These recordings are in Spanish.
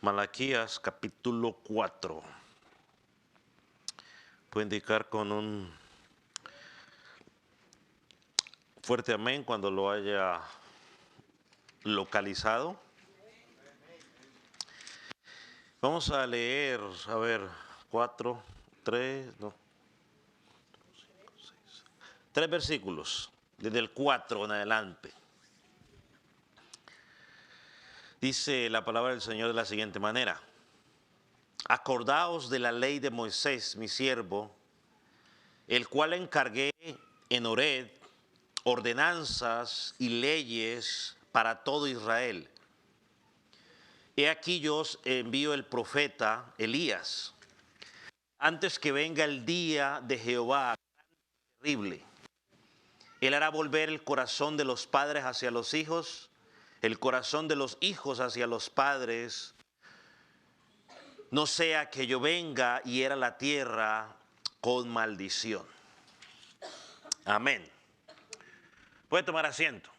Malaquías capítulo 4. Puedo indicar con un fuerte amén cuando lo haya localizado. Vamos a leer, 3 versículos, desde el 4 en adelante. Dice la palabra del Señor de la siguiente manera: acordaos de la ley de Moisés, mi siervo, el cual encargué en Horeb ordenanzas y leyes para todo Israel. He aquí yo os envío el profeta Elías, antes que venga el día de Jehová terrible. Él hará volver el corazón de los padres hacia los hijos, el corazón de los hijos hacia los padres, no sea que yo venga y hiera la tierra con maldición. Amén. Puede tomar asiento.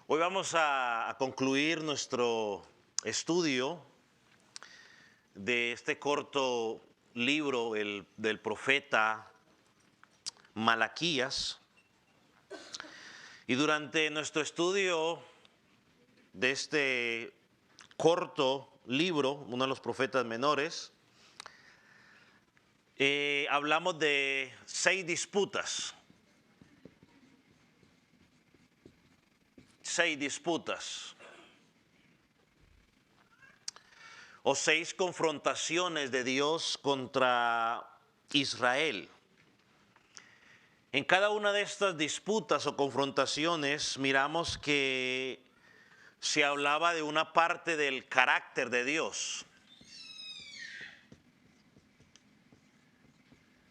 Hoy vamos a concluir nuestro estudio de este corto libro del profeta Malaquías. Y durante nuestro estudio de este corto libro, uno de los profetas menores, hablamos de 6 disputas. 6 disputas o 6 confrontaciones de Dios contra Israel. En cada una de estas disputas o confrontaciones miramos que se hablaba de una parte del carácter de Dios.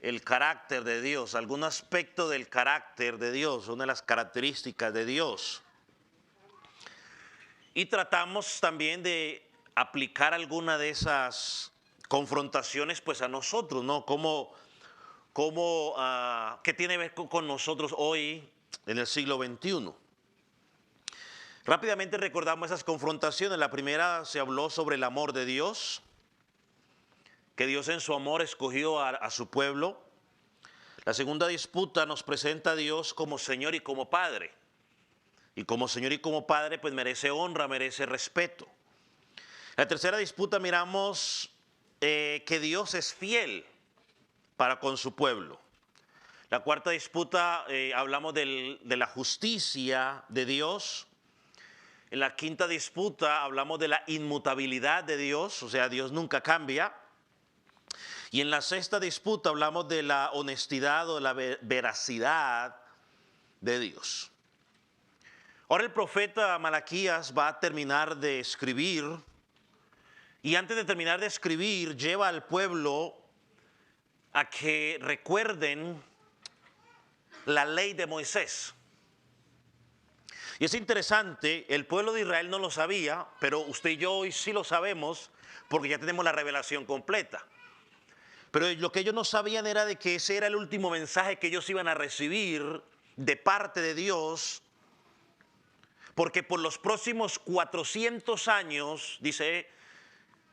El carácter de Dios, algún aspecto del carácter de Dios, una de las características de Dios. Y tratamos también de aplicar alguna de esas confrontaciones pues a nosotros, ¿no? ¿Qué tiene que ver con nosotros hoy en el siglo XXI? Rápidamente recordamos esas confrontaciones. La primera se habló sobre el amor de Dios, que Dios en su amor escogió a su pueblo. La segunda disputa nos presenta a Dios como Señor y como Padre. Y como Señor y como Padre, pues merece honra, merece respeto. La tercera disputa miramos que Dios es fiel para con su pueblo. La cuarta disputa hablamos de la justicia de Dios. En la quinta disputa hablamos de la inmutabilidad de Dios, o sea, Dios nunca cambia. Y en la sexta disputa hablamos de la honestidad o de la veracidad de Dios. Ahora el profeta Malaquías va a terminar de escribir, y antes de terminar de escribir lleva al pueblo a que recuerden la ley de Moisés. Y es interesante, el pueblo de Israel no lo sabía, pero usted y yo hoy sí lo sabemos porque ya tenemos la revelación completa. Pero lo que ellos no sabían era de que ese era el último mensaje que ellos iban a recibir de parte de Dios. Porque por los próximos 400 años, dice,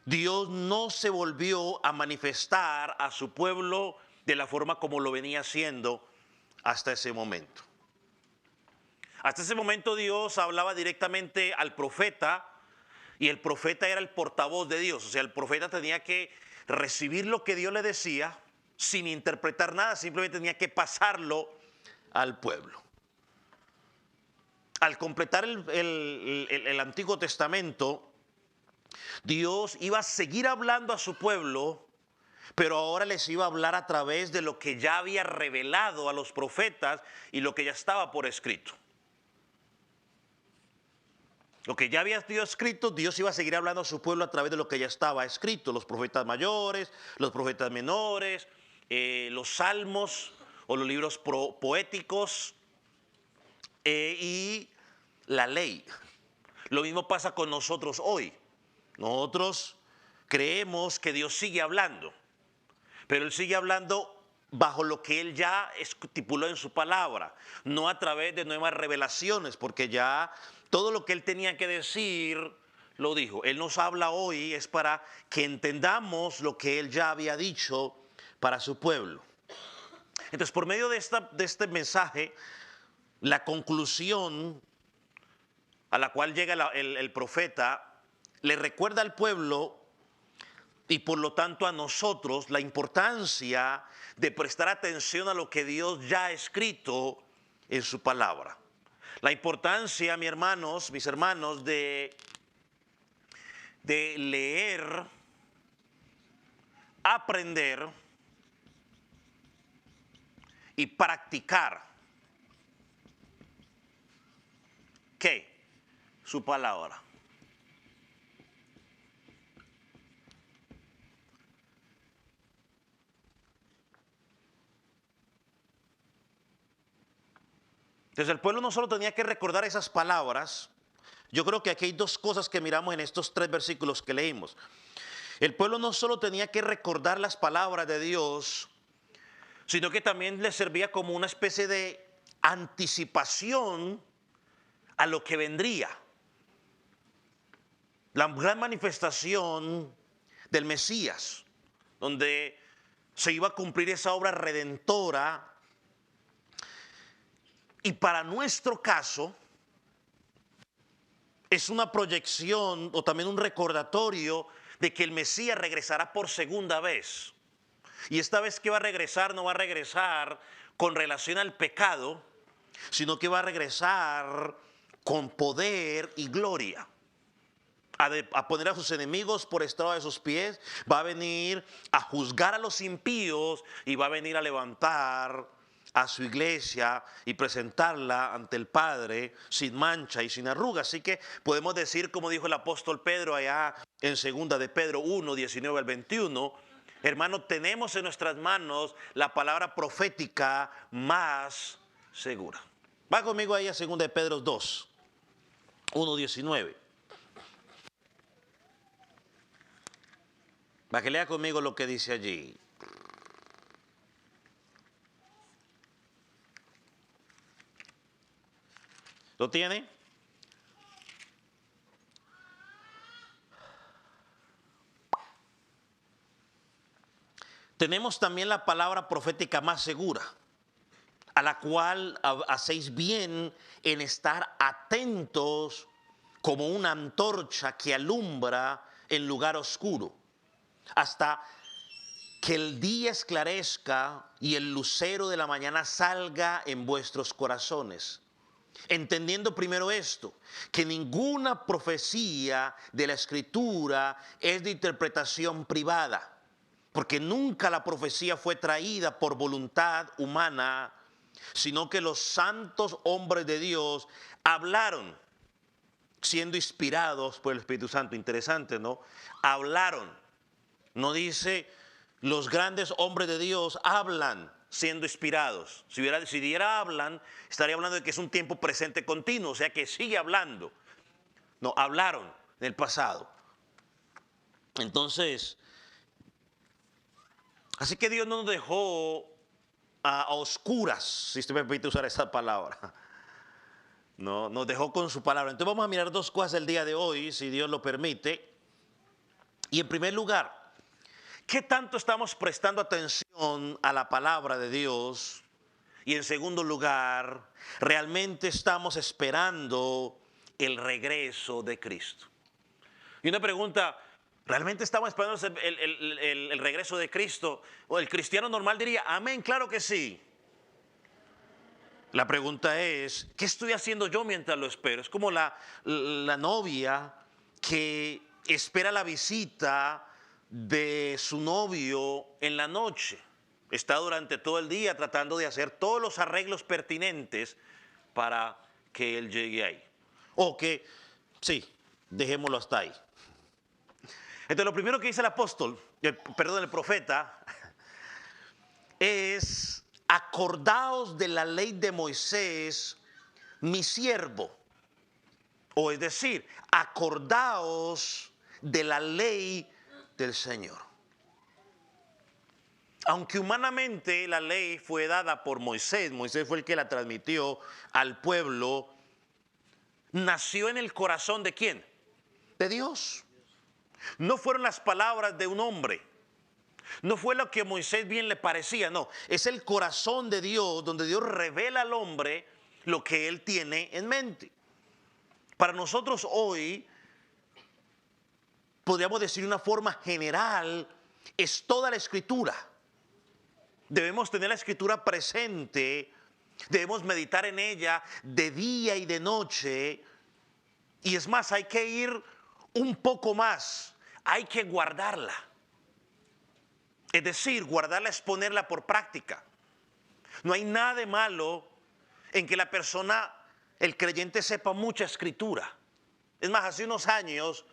Dios no se volvió a manifestar a su pueblo de la forma como lo venía haciendo hasta ese momento. Hasta ese momento Dios hablaba directamente al profeta y el profeta era el portavoz de Dios. O sea, el profeta tenía que recibir lo que Dios le decía sin interpretar nada, simplemente tenía que pasarlo al pueblo. Al completar el Antiguo Testamento, Dios iba a seguir hablando a su pueblo, pero ahora les iba a hablar a través de lo que ya había revelado a los profetas y lo que ya estaba por escrito. Lo que ya había sido escrito, Dios iba a seguir hablando a su pueblo a través de lo que ya estaba escrito. Los profetas mayores, los profetas menores, los salmos o los libros poéticos y la ley. Lo mismo pasa con nosotros hoy. Nosotros creemos que Dios sigue hablando, pero Él sigue hablando bajo lo que Él ya estipuló en su palabra, no a través de nuevas revelaciones, porque ya Todo lo que él tenía que decir lo dijo. Él nos habla hoy es para que entendamos lo que él ya había dicho para su pueblo. Entonces, por medio de este mensaje, la conclusión a la cual llega el profeta le recuerda al pueblo y por lo tanto a nosotros la importancia de prestar atención a lo que Dios ya ha escrito en su palabra. La importancia, mis hermanos, de leer, aprender y practicar. ¿Qué? Su palabra. Entonces el pueblo no solo tenía que recordar esas palabras. Yo creo que aquí hay dos cosas que miramos en estos 3 versículos que leímos. El pueblo no solo tenía que recordar las palabras de Dios, sino que también le servía como una especie de anticipación a lo que vendría. La gran manifestación del Mesías, donde se iba a cumplir esa obra redentora. Y para nuestro caso, es una proyección o también un recordatorio de que el Mesías regresará por segunda vez. Y esta vez que va a regresar, no va a regresar con relación al pecado, sino que va a regresar con poder y gloria. A poner a sus enemigos por estrado de sus pies, va a venir a juzgar a los impíos y va a venir a levantar a su iglesia y presentarla ante el Padre sin mancha y sin arruga. Así que podemos decir, como dijo el apóstol Pedro allá en 2 de Pedro 1, 19 al 21, hermano, tenemos en nuestras manos la palabra profética más segura. Va conmigo ahí a 2 de Pedro 2, 1, 19. Para que lea conmigo lo que dice allí. ¿Lo tiene? Tenemos también la palabra profética más segura, a la cual hacéis bien en estar atentos como una antorcha que alumbra en lugar oscuro, hasta que el día esclarezca y el lucero de la mañana salga en vuestros corazones. Entendiendo primero esto, que ninguna profecía de la Escritura es de interpretación privada, porque nunca la profecía fue traída por voluntad humana, sino que los santos hombres de Dios hablaron, siendo inspirados por el Espíritu Santo. Interesante, ¿no? Hablaron. No dice los grandes hombres de Dios hablan siendo inspirados. Si diera hablan, estaría hablando de que es un tiempo presente continuo, o sea que sigue hablando. No, hablaron en el pasado. Entonces, así que Dios no nos dejó a oscuras, si usted me permite usar esa palabra. No, nos dejó con su palabra. Entonces vamos a mirar 2 cosas el día de hoy, si Dios lo permite. Y en primer lugar, ¿qué tanto estamos prestando atención a la palabra de Dios? Y en segundo lugar, ¿realmente estamos esperando el regreso de Cristo? Y una pregunta, ¿realmente estamos esperando el regreso de Cristo? O el cristiano normal diría, amén, claro que sí. La pregunta es, ¿qué estoy haciendo yo mientras lo espero? Es como la novia que espera la visita de su novio en la noche. Está durante todo el día tratando de hacer todos los arreglos pertinentes para que él llegue ahí. O que, sí, dejémoslo hasta ahí. Entonces lo primero que dice el profeta, es: acordaos de la ley de Moisés, mi siervo. O es decir, acordaos de la ley del Señor. Aunque humanamente la ley fue dada por Moisés, Moisés fue el que la transmitió al pueblo, nació en el corazón ¿de quién? De Dios. No fueron las palabras de un hombre. No fue lo que a Moisés bien le parecía, no. Es el corazón de Dios donde Dios revela al hombre lo que él tiene en mente. Para nosotros hoy, podríamos decir de una forma general, es toda la escritura. Debemos tener la escritura presente, debemos meditar en ella de día y de noche. Y es más, hay que ir un poco más, hay que guardarla. Es decir, guardarla es ponerla por práctica. No hay nada de malo en que la persona, el creyente, sepa mucha escritura. Es más, hace unos años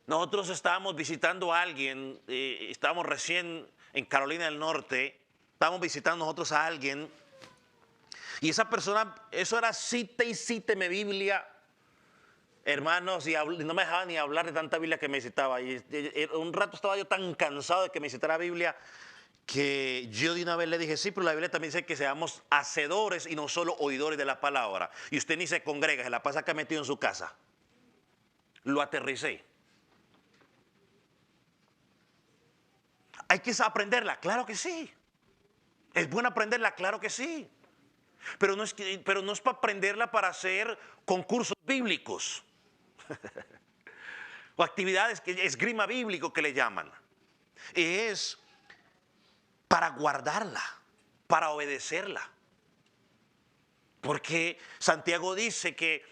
nosotros estábamos visitando a alguien, estábamos recién en Carolina del Norte, estábamos visitando nosotros a alguien y esa persona, eso era cite y cíteme Biblia, hermanos, y no me dejaba ni hablar de tanta Biblia que me citaba. Y un rato estaba yo tan cansado de que me citara Biblia que yo de una vez le dije, sí, pero la Biblia también dice que seamos hacedores y no solo oidores de la palabra. Y usted ni se congrega, se la pasa acá metido en su casa. Lo aterricé. ¿Hay que aprenderla? Claro que sí. ¿Es bueno aprenderla? Claro que sí. Pero no es para aprenderla para hacer concursos bíblicos. O actividades que esgrima bíblico que le llaman. Es para guardarla, para obedecerla. Porque Santiago dice que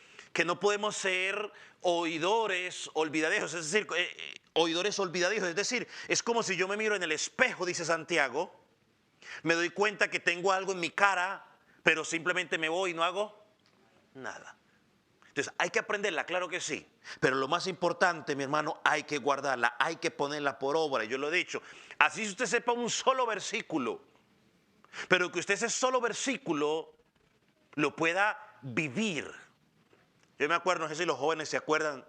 no podemos ser oidores olvidadizos, es decir, oidores olvidadizos. Es decir, es como si yo me miro en el espejo, dice Santiago, me doy cuenta que tengo algo en mi cara, pero simplemente me voy y no hago nada. Entonces, hay que aprenderla, claro que sí. Pero lo más importante, mi hermano, hay que guardarla, hay que ponerla por obra. Yo lo he dicho. Así si usted sepa un solo versículo, pero que usted ese solo versículo lo pueda vivir. Yo me acuerdo, no sé si los jóvenes se acuerdan,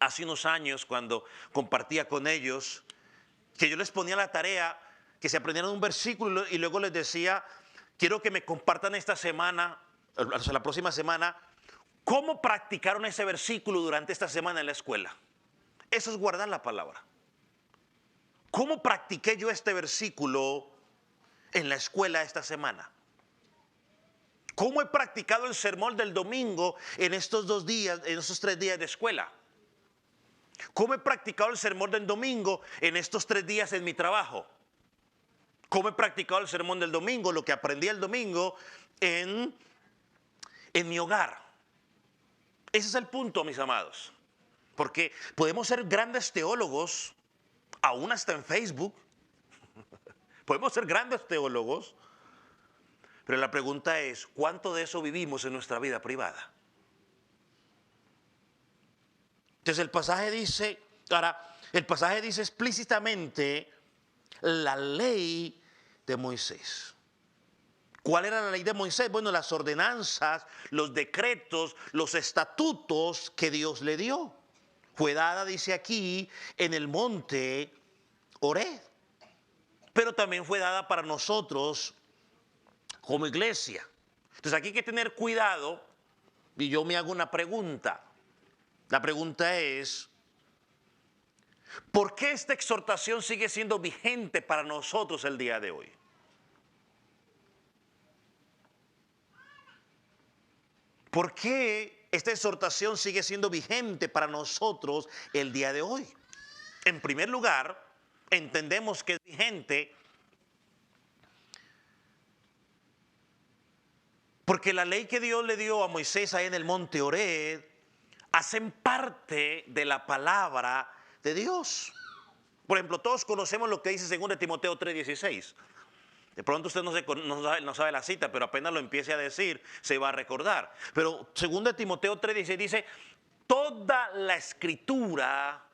hace unos años cuando compartía con ellos, que yo les ponía la tarea que se aprendieran un versículo y luego les decía, quiero que me compartan esta semana, o sea, la próxima semana, cómo practicaron ese versículo durante esta semana en la escuela. Eso es guardar la palabra. ¿Cómo practiqué yo este versículo en la escuela esta semana? ¿Cómo he practicado el sermón del domingo en estos 2 días, en estos 3 días de escuela? ¿Cómo he practicado el sermón del domingo en estos 3 días en mi trabajo? ¿Cómo he practicado el sermón del domingo, lo que aprendí el domingo en mi hogar? Ese es el punto, mis amados. Porque podemos ser grandes teólogos, aún hasta en Facebook. Podemos ser grandes teólogos. Pero la pregunta es, ¿cuánto de eso vivimos en nuestra vida privada? Entonces el pasaje dice explícitamente la ley de Moisés. ¿Cuál era la ley de Moisés? Bueno, las ordenanzas, los decretos, los estatutos que Dios le dio. Fue dada, dice aquí, en el monte Horeb. Pero también fue dada para nosotros como iglesia. Entonces aquí hay que tener cuidado y yo me hago una pregunta. La pregunta es, ¿por qué esta exhortación sigue siendo vigente para nosotros el día de hoy? ¿Por qué esta exhortación sigue siendo vigente para nosotros el día de hoy? En primer lugar, entendemos que es vigente porque la ley que Dios le dio a Moisés ahí en el monte Horeb hacen parte de la palabra de Dios. Por ejemplo, todos conocemos lo que dice 2 Timoteo 3:16. De pronto usted no sabe la cita, pero apenas lo empiece a decir, se va a recordar. Pero 2 Timoteo 3:16 dice, toda la escritura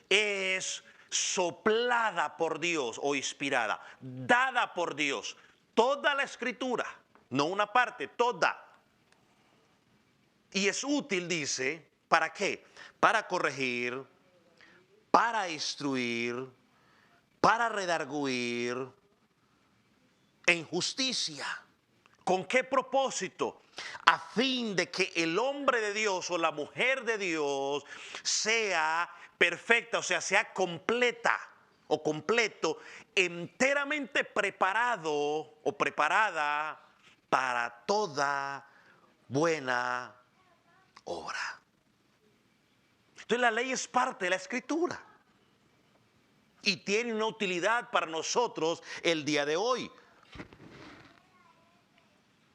es soplada por Dios o inspirada, dada por Dios. Toda la escritura, no una parte, toda. Y es útil, dice, ¿para qué? Para corregir, para instruir, para redarguir en justicia, ¿Con qué propósito? A fin de que el hombre de Dios o la mujer de Dios sea perfecta, o sea completa o completo, enteramente preparado o preparada para toda buena obra. Entonces la ley es parte de la Escritura y tiene una utilidad para nosotros el día de hoy.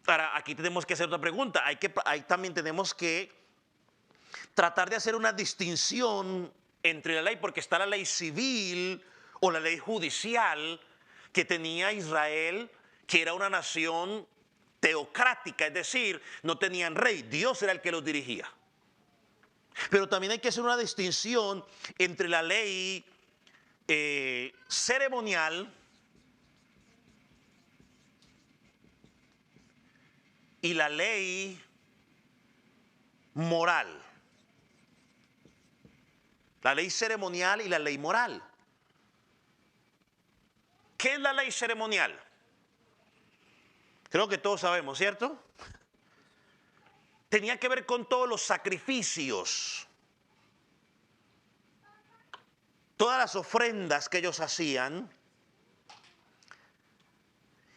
Ahora, aquí tenemos que hacer otra pregunta. Ahí también tenemos que tratar de hacer una distinción entre la ley, porque está la ley civil o la ley judicial que tenía Israel, que era una nación teocrática, es decir, no tenían rey, Dios era el que los dirigía. Pero también hay que hacer una distinción entre la ley ceremonial y la ley moral. La ley ceremonial y la ley moral. ¿Qué es la ley ceremonial? Creo que todos sabemos, ¿cierto? Tenía que ver con todos los sacrificios, todas las ofrendas que ellos hacían,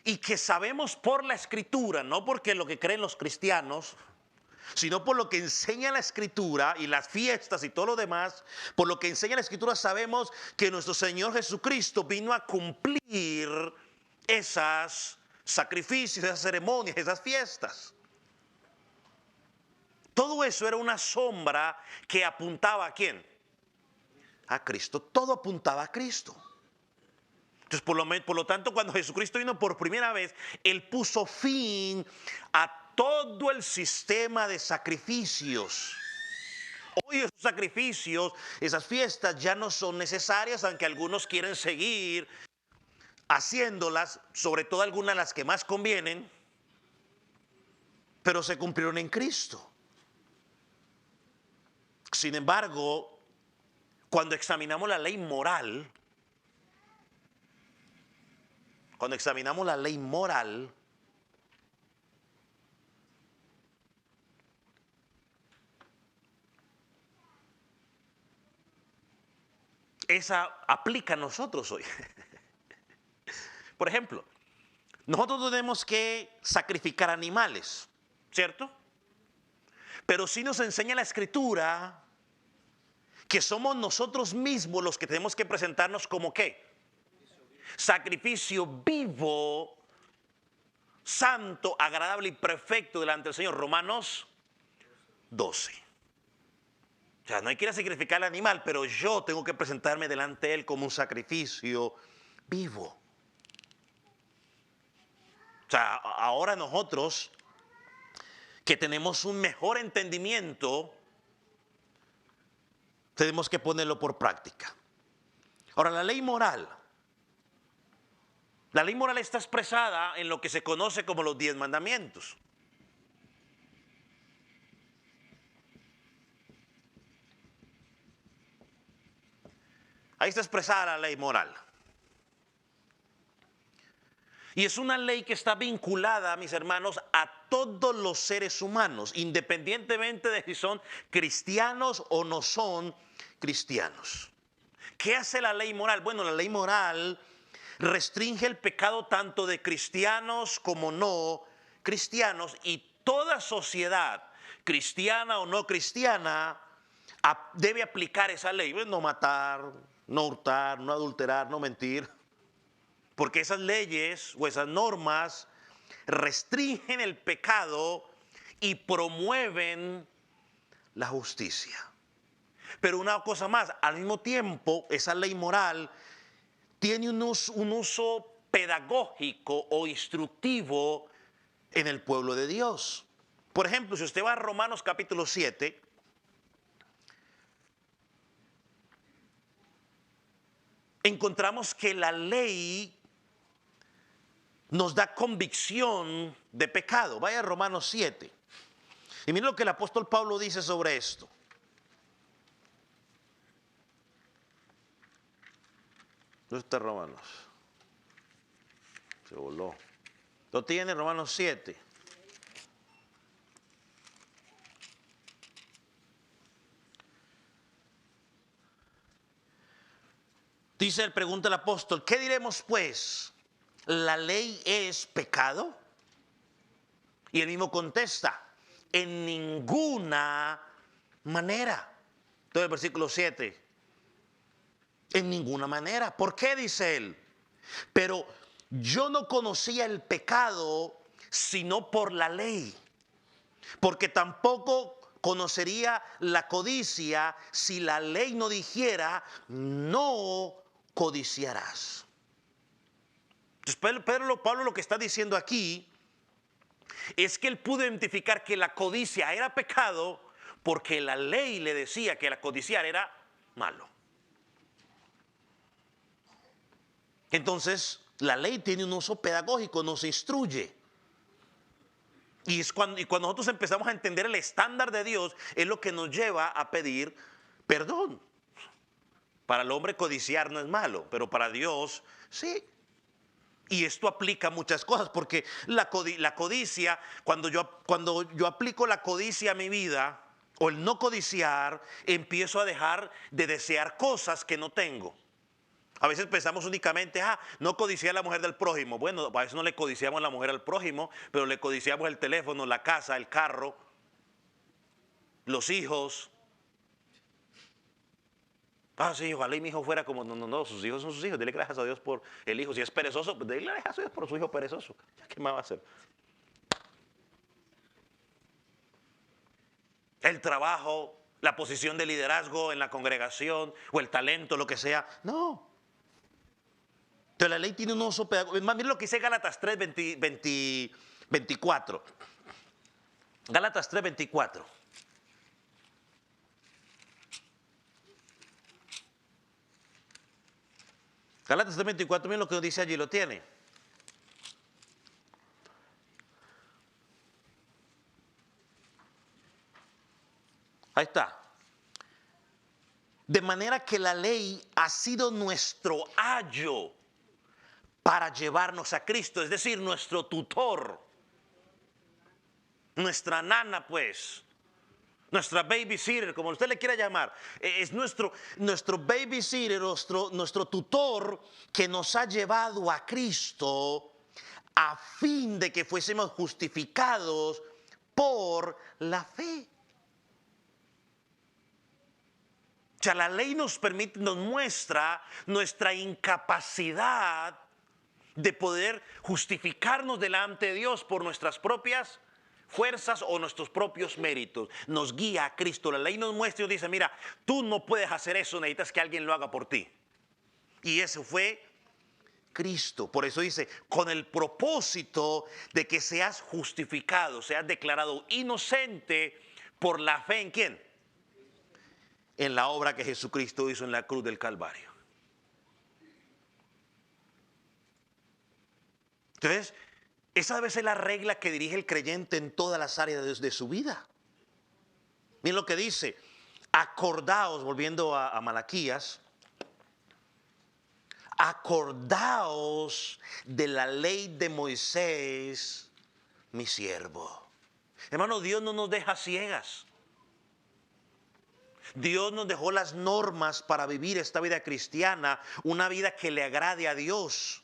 y que sabemos por la Escritura, no porque lo que creen los cristianos, sino por lo que enseña la Escritura y las fiestas y todo lo demás. Por lo que enseña la Escritura sabemos que nuestro Señor Jesucristo vino a cumplir esos sacrificios, esas ceremonias, esas fiestas. Todo eso era una sombra que apuntaba ¿a quién? A Cristo. Todo apuntaba a Cristo. Entonces, por lo tanto, cuando Jesucristo vino por primera vez, Él puso fin a todo el sistema de sacrificios. Hoy esos sacrificios, esas fiestas ya no son necesarias, aunque algunos quieren seguir haciéndolas, sobre todo algunas las que más convienen, pero se cumplieron en Cristo. Sin embargo, cuando examinamos la ley moral, esa aplica a nosotros hoy. Por ejemplo, nosotros tenemos que sacrificar animales, ¿cierto? Pero sí nos enseña la Escritura que somos nosotros mismos los que tenemos que presentarnos como ¿qué? Sacrificio vivo, santo, agradable y perfecto delante del Señor. Romanos 12. O sea, no hay que ir a sacrificar al animal, pero yo tengo que presentarme delante de Él como un sacrificio vivo. O sea, ahora nosotros que tenemos un mejor entendimiento, tenemos que ponerlo por práctica. Ahora, la ley moral está expresada en lo que se conoce como los 10 mandamientos. Ahí está expresada la ley moral. Y es una ley que está vinculada, mis hermanos, a todos los seres humanos, independientemente de si son cristianos o no son cristianos. ¿Qué hace la ley moral? Bueno, la ley moral restringe el pecado tanto de cristianos como no cristianos, y toda sociedad, cristiana o no cristiana, debe aplicar esa ley. No matar, no hurtar, no adulterar, no mentir. Porque esas leyes o esas normas restringen el pecado y promueven la justicia. Pero una cosa más, al mismo tiempo, esa ley moral tiene un uso pedagógico o instructivo en el pueblo de Dios. Por ejemplo, si usted va a Romanos capítulo 7, encontramos que la ley nos da convicción de pecado. Vaya a Romanos 7. Y miren lo que el apóstol Pablo dice sobre esto. ¿Dónde está Romanos? Se voló. Lo tiene Romanos 7. Dice, pregunta el apóstol, ¿qué diremos pues? ¿La ley es pecado? Y él mismo contesta, en ninguna manera. Entonces el versículo 7, en ninguna manera. ¿Por qué? Dice él. Pero yo no conocía el pecado sino por la ley, porque tampoco conocería la codicia si la ley no dijera, no codiciarás. Entonces Pablo lo que está diciendo aquí es que él pudo identificar que la codicia era pecado porque la ley le decía que la codiciar era malo. Entonces, la ley tiene un uso pedagógico, nos instruye. Y cuando nosotros empezamos a entender el estándar de Dios, es lo que nos lleva a pedir perdón. Para el hombre codiciar no es malo, pero para Dios sí. Y esto aplica a muchas cosas, porque la codicia, cuando yo aplico la codicia a mi vida, o el no codiciar, empiezo a dejar de desear cosas que no tengo. A veces pensamos únicamente, no codiciar a la mujer del prójimo. Bueno, a veces no le codiciamos a la mujer al prójimo, pero le codiciamos el teléfono, la casa, el carro, los hijos. Sí, ojalá y mi hijo fuera como, no, sus hijos son sus hijos. Dile gracias a Dios por el hijo. Si es perezoso, pues dile gracias a Dios por su hijo perezoso. ¿Qué más va a hacer? El trabajo, la posición de liderazgo en la congregación, o el talento, lo que sea. No. Entonces la ley tiene un uso pedagógico. Miren lo que dice Gálatas 3, 24. Gálatas 3, 24. Gálatas 3, 24, miren lo que dice allí, lo tiene. Ahí está. De manera que la ley ha sido nuestro ayo para llevarnos a Cristo, es decir, nuestro tutor, nuestra nana, pues, nuestra babysitter, como usted le quiera llamar, es nuestro babysitter, nuestro tutor que nos ha llevado a Cristo a fin de que fuésemos justificados por la fe. O sea, la ley nos muestra nuestra incapacidad de poder justificarnos delante de Dios por nuestras propias fuerzas o nuestros propios méritos. Nos guía a Cristo. La ley nos muestra y nos dice, mira, tú no puedes hacer eso, necesitas que alguien lo haga por ti. Y eso fue Cristo. Por eso dice, con el propósito de que seas justificado, seas declarado inocente por la fe en ¿quién? En la obra que Jesucristo hizo en la cruz del Calvario. Entonces, esa debe ser la regla que dirige el creyente en todas las áreas de su vida. Miren lo que dice, acordaos, volviendo a Malaquías, acordaos de la ley de Moisés, mi siervo. Hermano, Dios no nos deja ciegas. Dios nos dejó las normas para vivir esta vida cristiana, una vida que le agrade a Dios.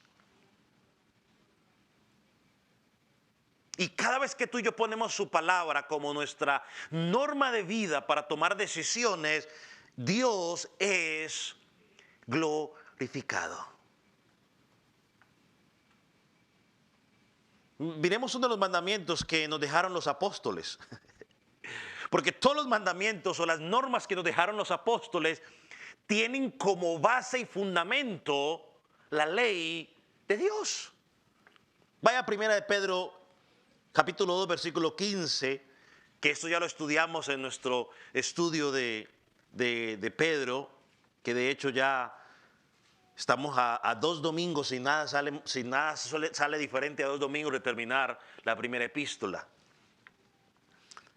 Y cada vez que tú y yo ponemos su palabra como nuestra norma de vida para tomar decisiones, Dios es glorificado. Miremos uno de los mandamientos que nos dejaron los apóstoles. Porque todos los mandamientos o las normas que nos dejaron los apóstoles tienen como base y fundamento la ley de Dios. Vaya a Primera de Pedro, capítulo 2, versículo 15, que esto ya lo estudiamos en nuestro estudio de Pedro, que de hecho ya estamos a 2 domingos, sin nada sale diferente a 2 domingos de terminar la primera epístola.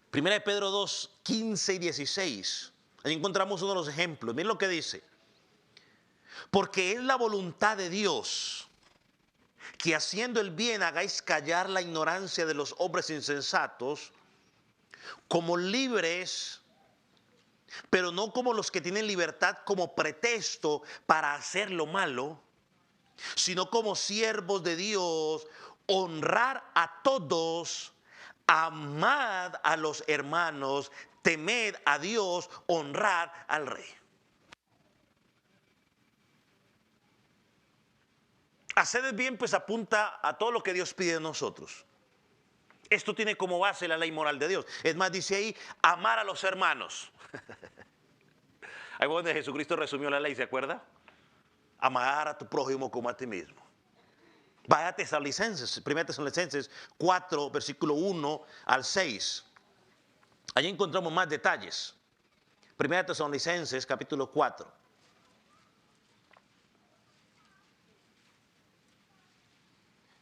Primera de Pedro 2, 15 y 16. Ahí encontramos uno de los ejemplos. Miren lo que dice. Porque es la voluntad de Dios que haciendo el bien hagáis callar la ignorancia de los hombres insensatos, como libres, pero no como los que tienen libertad como pretexto para hacer lo malo, sino como siervos de Dios, honrar a todos, amad a los hermanos, temed a Dios, honrad al rey. Hacer el bien pues apunta a todo lo que Dios pide de nosotros. Esto tiene como base la ley moral de Dios. Es más, dice ahí, amar a los hermanos. Ahí fue donde Jesucristo resumió la ley, ¿se acuerda? Amar a tu prójimo como a ti mismo. Vaya a Tesalonicenses, 1 Tesalonicenses 4, versículo 1 al 6. Allí encontramos más detalles. 1 Tesalonicenses, capítulo 4.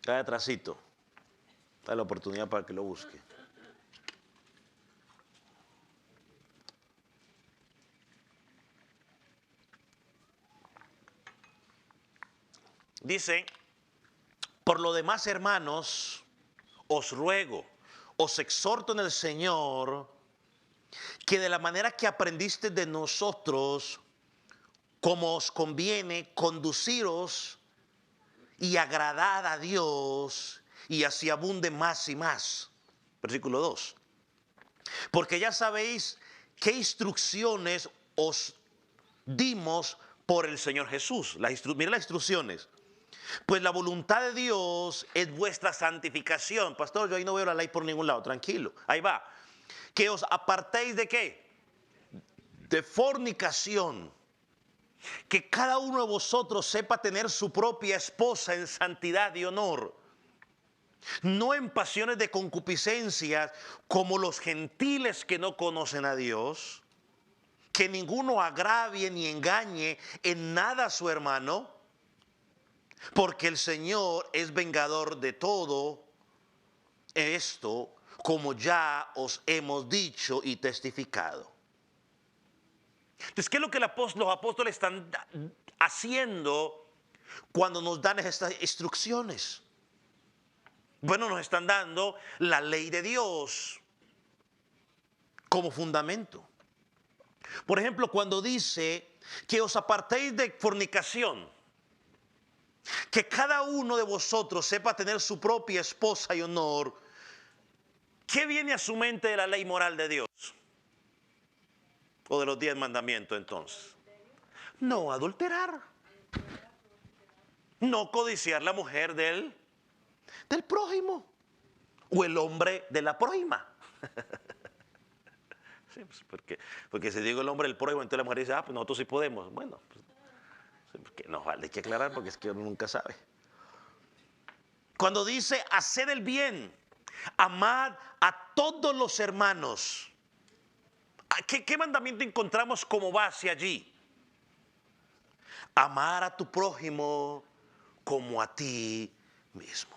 Cada atrasito. Da la oportunidad para que lo busque. Dice, por lo demás, hermanos, os ruego, os exhorto en el Señor, que de la manera que aprendiste de nosotros, como os conviene, conduciros y agradad a Dios, y así abunde más y más. Versículo 2. Porque ya sabéis qué instrucciones os dimos por el Señor Jesús. Mira las instrucciones. Pues la voluntad de Dios es vuestra santificación. Pastor, yo ahí no veo la ley por ningún lado. Tranquilo, ahí va. Que os apartéis de ¿qué? De fornicación. Que cada uno de vosotros sepa tener su propia esposa en santidad y honor, no en pasiones de concupiscencia como los gentiles que no conocen a Dios, que ninguno agravie ni engañe en nada a su hermano, porque el Señor es vengador de todo esto, como ya os hemos dicho y testificado. Entonces, ¿qué es lo que los apóstoles están haciendo cuando nos dan estas instrucciones? Bueno, nos están dando la ley de Dios como fundamento. Por ejemplo, cuando dice que os apartéis de fornicación, que cada uno de vosotros sepa tener su propia esposa y honor, ¿qué viene a su mente de la ley moral de Dios? O de los 10 mandamientos entonces. No adulterar. No codiciar la mujer del prójimo. O el hombre de la prójima. Sí, pues porque si digo el hombre del prójimo, entonces la mujer dice, pues nosotros sí podemos. Bueno, pues, porque no vale, hay que aclarar porque es que uno nunca sabe. Cuando dice hacer el bien, amad a todos los hermanos. ¿Qué mandamiento encontramos como base allí? Amar a tu prójimo como a ti mismo.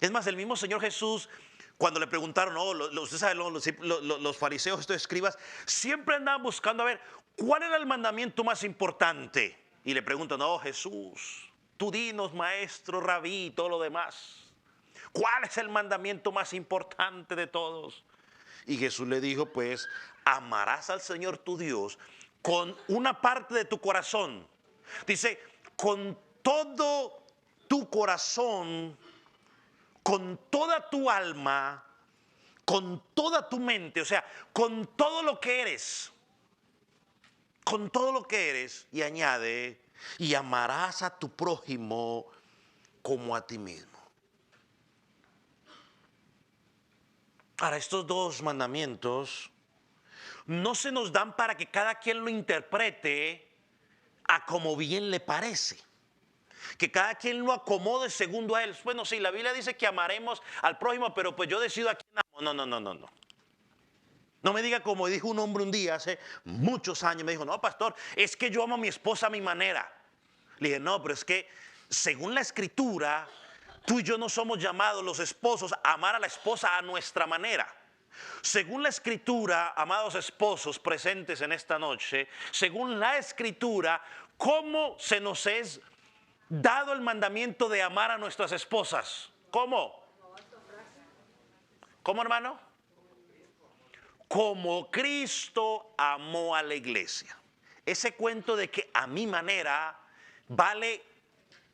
Es más, el mismo Señor Jesús, cuando le preguntaron, usted sabe, los fariseos, estos escribas, siempre andaban buscando a ver cuál era el mandamiento más importante. Y le preguntan, Jesús, tú dinos, maestro, rabí y todo lo demás. ¿Cuál es el mandamiento más importante de todos? Y Jesús le dijo, pues, amarás al Señor tu Dios con una parte de tu corazón. Dice, con todo tu corazón, con toda tu alma, con toda tu mente, o sea, con todo lo que eres. Con todo lo que eres, y añade, y amarás a tu prójimo como a ti mismo. Ahora, estos 2 mandamientos no se nos dan para que cada quien lo interprete a como bien le parece. Que cada quien lo acomode según a él. Bueno, sí, la Biblia dice que amaremos al prójimo, pero pues yo decido a quién amo. No. No me diga como dijo un hombre un día hace muchos años. Me dijo, no, pastor, es que yo amo a mi esposa a mi manera. Le dije, no, pero es que según la Escritura, tú y yo no somos llamados los esposos a amar a la esposa a nuestra manera. Según la Escritura, amados esposos presentes en esta noche, según la Escritura, ¿cómo se nos es dado el mandamiento de amar a nuestras esposas. ¿Cómo? ¿Cómo, hermano? Como Cristo amó a la iglesia. Ese cuento de que a mi manera vale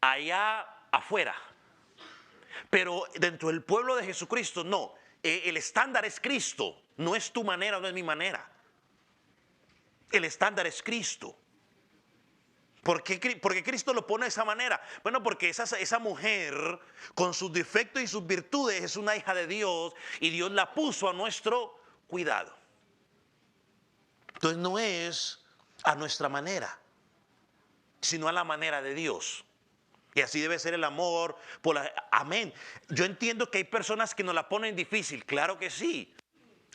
allá afuera, pero dentro del pueblo de Jesucristo no. El estándar es Cristo, no es tu manera, no es mi manera. El estándar es Cristo. Porque Cristo lo pone de esa manera. Bueno, porque esa mujer con sus defectos y sus virtudes es una hija de Dios y Dios la puso a nuestro cuidado. Entonces no es a nuestra manera, sino a la manera de Dios. Y así debe ser el amor. Amén. Yo entiendo que hay personas que nos la ponen difícil. Claro que sí.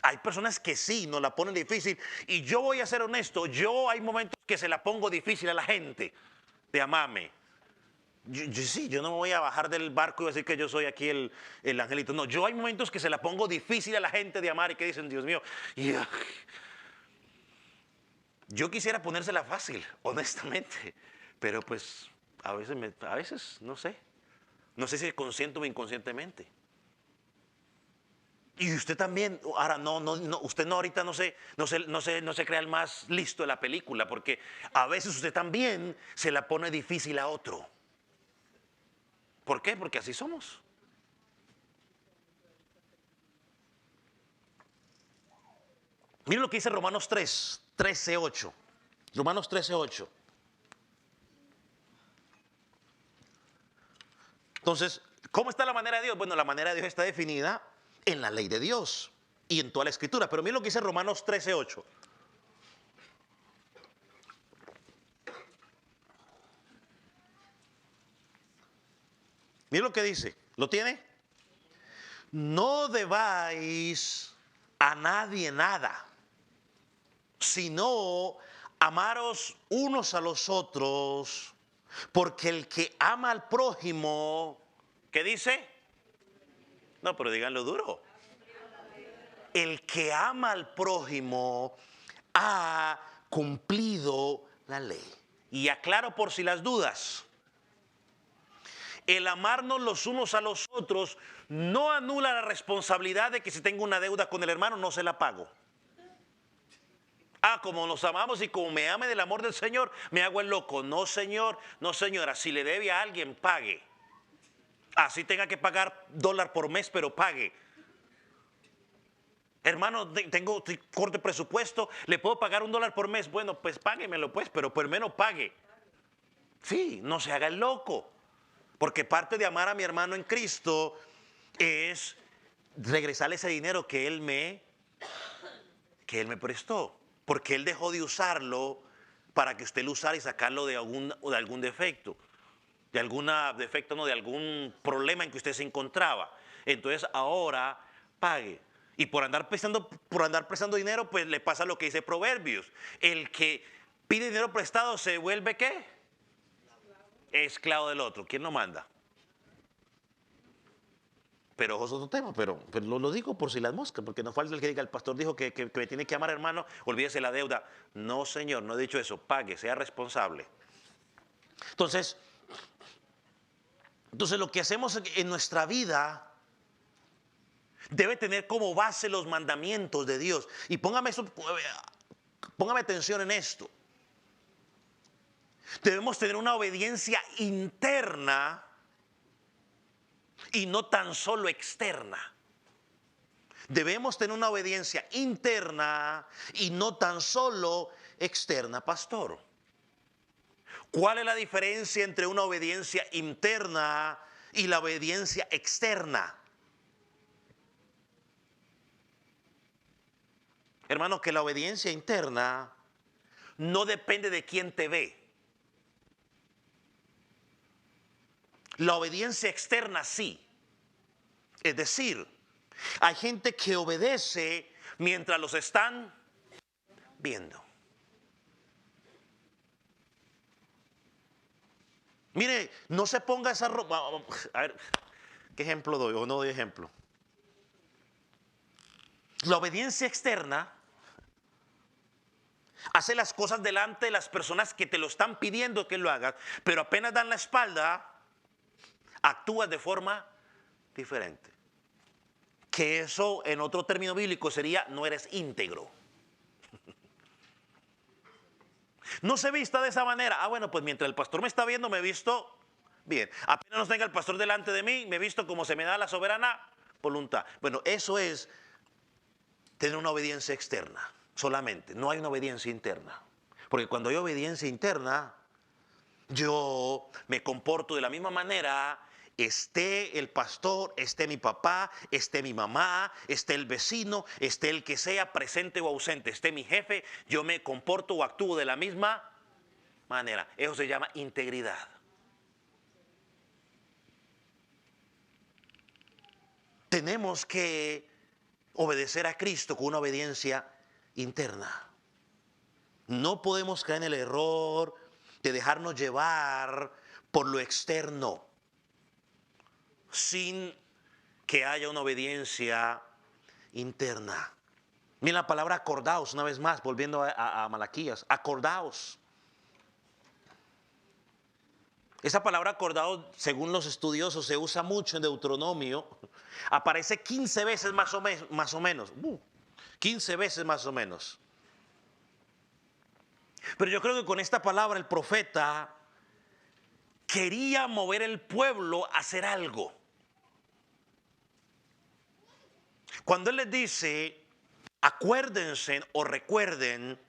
Hay personas que sí nos la ponen difícil. Y yo voy a ser honesto. Yo hay momentos que se la pongo difícil a la gente de amarme. Yo no me voy a bajar del barco y decir que yo soy aquí el angelito. No, yo hay momentos que se la pongo difícil a la gente de amar y que dicen, Dios mío. Yo quisiera ponérsela fácil, honestamente. Pero pues a veces no sé. No sé si consciente o inconscientemente. Y usted también, ahora usted no ahorita no se crea el más listo de la película, porque a veces usted también se la pone difícil a otro. ¿Por qué? Porque así somos. Miren lo que dice Romanos 13:8. Romanos 13:8. Entonces, ¿cómo está la manera de Dios? Bueno, la manera de Dios está definida en la ley de Dios y en toda la escritura. Pero miren lo que dice Romanos 13:8. Miren lo que dice. ¿Lo tiene? No debáis a nadie nada, sino amaros unos a los otros, porque el que ama al prójimo, ¿qué dice? No, pero díganlo duro. El que ama al prójimo ha cumplido la ley. Y aclaro por si las dudas. El amarnos los unos a los otros no anula la responsabilidad de que si tengo una deuda con el hermano no se la pago. Como nos amamos y como me ame del amor del Señor, me hago el loco. No, señor, no, señora. Si le debe a alguien, pague. Así tenga que pagar $1 por mes, pero pague. Hermano, tengo corte presupuesto, le puedo pagar $1 por mes. Bueno, pues páguemelo, pues, pero por menos pague. Sí, no se haga el loco. Porque parte de amar a mi hermano en Cristo es regresarle ese dinero que él me prestó. Porque él dejó de usarlo para que usted lo usara y sacarlo de algún defecto. De algún problema en que usted se encontraba. Entonces ahora pague. Y por andar prestando dinero, pues le pasa lo que dice Proverbios. El que pide dinero prestado se vuelve ¿qué? Esclavo del otro. ¿Quién lo manda? Pero ojo, es otro tema, pero lo digo por si las moscas, porque no falta el que diga, el pastor dijo que me tiene que amar, hermano, olvídese la deuda. No, señor, no he dicho eso. Pague, sea responsable. Entonces lo que hacemos en nuestra vida debe tener como base los mandamientos de Dios. Y póngame atención en esto. Debemos tener una obediencia interna y no tan solo externa. Debemos tener una obediencia interna y no tan solo externa, pastor. ¿Cuál es la diferencia entre una obediencia interna y la obediencia externa? Hermanos, que la obediencia interna no depende de quién te ve. La obediencia externa sí. Es decir, hay gente que obedece mientras los están viendo. Mire, no se ponga esa ropa. A ver, ¿qué ejemplo doy o no doy ejemplo? La obediencia externa Hace las cosas delante de las personas que te lo están pidiendo que lo hagas, pero apenas dan la espalda, actúas de forma diferente. Que eso en otro término bíblico sería: no eres íntegro. No se vista de esa manera. Ah, bueno, pues mientras el pastor me está viendo, me he visto bien. Apenas no tenga el pastor delante de mí, me he visto como se me da la soberana voluntad. Bueno, eso es tener una obediencia externa solamente. No hay una obediencia interna. Porque cuando hay obediencia interna, yo me comporto de la misma manera, esté el pastor, esté mi papá, esté mi mamá, esté el vecino, esté el que sea, presente o ausente, esté mi jefe, yo me comporto o actúo de la misma manera. Eso se llama integridad. Tenemos que obedecer a Cristo con una obediencia interna. No podemos caer en el error de dejarnos llevar por lo externo sin que haya una obediencia interna. Miren la palabra acordaos una vez más, volviendo a Malaquías. Acordaos. Esa palabra acordaos, según los estudiosos, se usa mucho en Deuteronomio. Aparece 15 veces más o menos. 15 veces más o menos. Pero yo creo que con esta palabra el profeta quería mover el pueblo a hacer algo. Cuando él les dice, acuérdense o recuerden,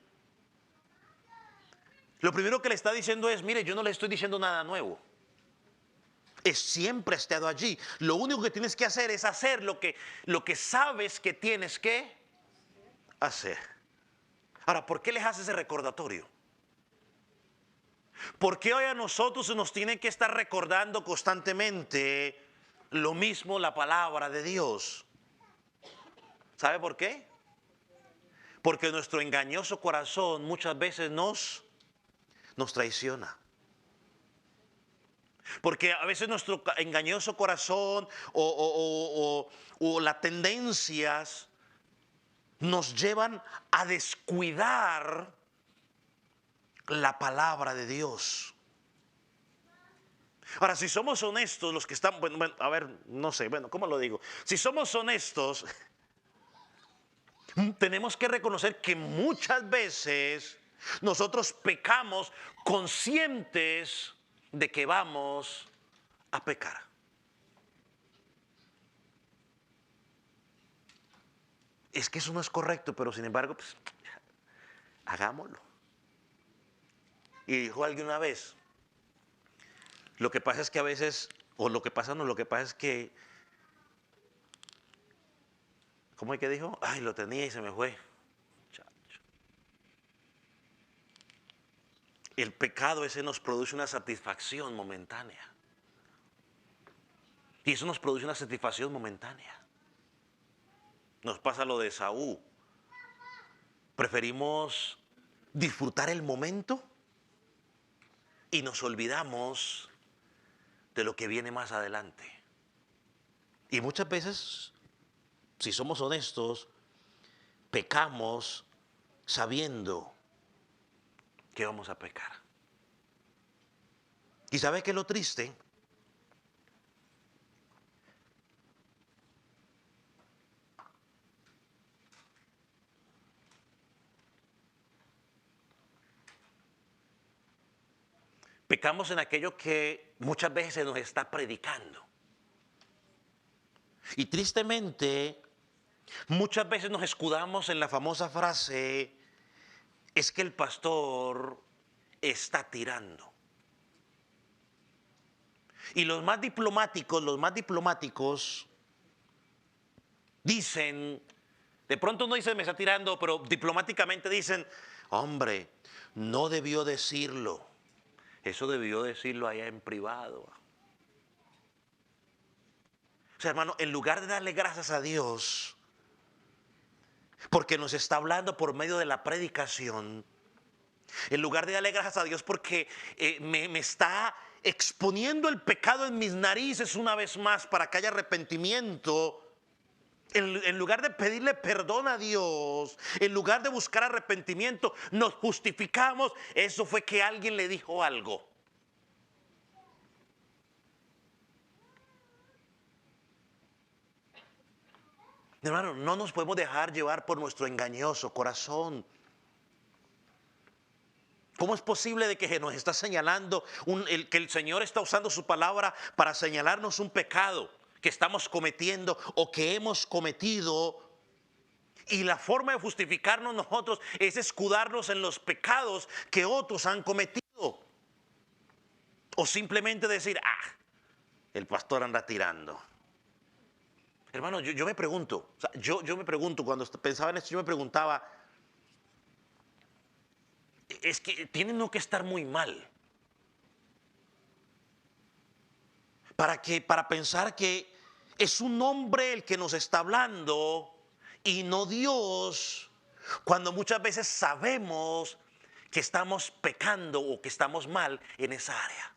lo primero que le está diciendo es: mire, yo no le estoy diciendo nada nuevo. Siempre ha estado allí. Lo único que tienes que hacer es hacer lo que sabes que tienes que hacer. Ahora, ¿por qué les hace ese recordatorio? ¿Por qué hoy a nosotros se nos tiene que estar recordando constantemente lo mismo la palabra de Dios? ¿Sabe por qué? Porque nuestro engañoso corazón muchas veces nos traiciona. Porque a veces nuestro engañoso corazón o las tendencias nos llevan a descuidar la palabra de Dios. Ahora, si somos honestos, los que están, bueno, a ver, no sé, bueno, ¿cómo lo digo? Si somos honestos, tenemos que reconocer que muchas veces nosotros pecamos conscientes de que vamos a pecar. Es que eso no es correcto, pero sin embargo, pues, hagámoslo. Y dijo alguien una vez, lo que pasa es que a veces, o lo que pasa no, lo que pasa es que, ¿cómo es que dijo? Ay, lo tenía y se me fue. Chacho. El pecado ese nos produce una satisfacción momentánea. Y eso nos produce una satisfacción momentánea. Nos pasa lo de Saúl. Preferimos disfrutar el momento y nos olvidamos de lo que viene más adelante. Y muchas veces, si somos honestos, pecamos sabiendo que vamos a pecar. ¿Y sabe qué es lo triste? Pecamos en aquello que muchas veces se nos está predicando. Y tristemente, muchas veces nos escudamos en la famosa frase: es que el pastor está tirando. Y los más diplomáticos dicen, de pronto no dicen me está tirando, pero diplomáticamente dicen: hombre, no debió decirlo. Eso debió decirlo allá en privado. O sea, hermano, en lugar de darle gracias a Dios porque nos está hablando por medio de la predicación, en lugar de darle gracias a Dios porque me está exponiendo el pecado en mis narices una vez más para que haya arrepentimiento, En lugar de pedirle perdón a Dios, en lugar de buscar arrepentimiento, nos justificamos. Eso fue que alguien le dijo algo. Hermano, no nos podemos dejar llevar por nuestro engañoso corazón. ¿Cómo es posible de que nos está señalando, que el Señor está usando su palabra para señalarnos un pecado que estamos cometiendo o que hemos cometido? Y la forma de justificarnos nosotros es escudarnos en los pecados que otros han cometido. O simplemente decir, el pastor anda tirando. Hermano, yo me pregunto, o sea, yo me pregunto, cuando pensaba en esto, yo me preguntaba, es que tiene uno que estar muy mal para pensar que es un hombre el que nos está hablando y no Dios, cuando muchas veces sabemos que estamos pecando o que estamos mal en esa área.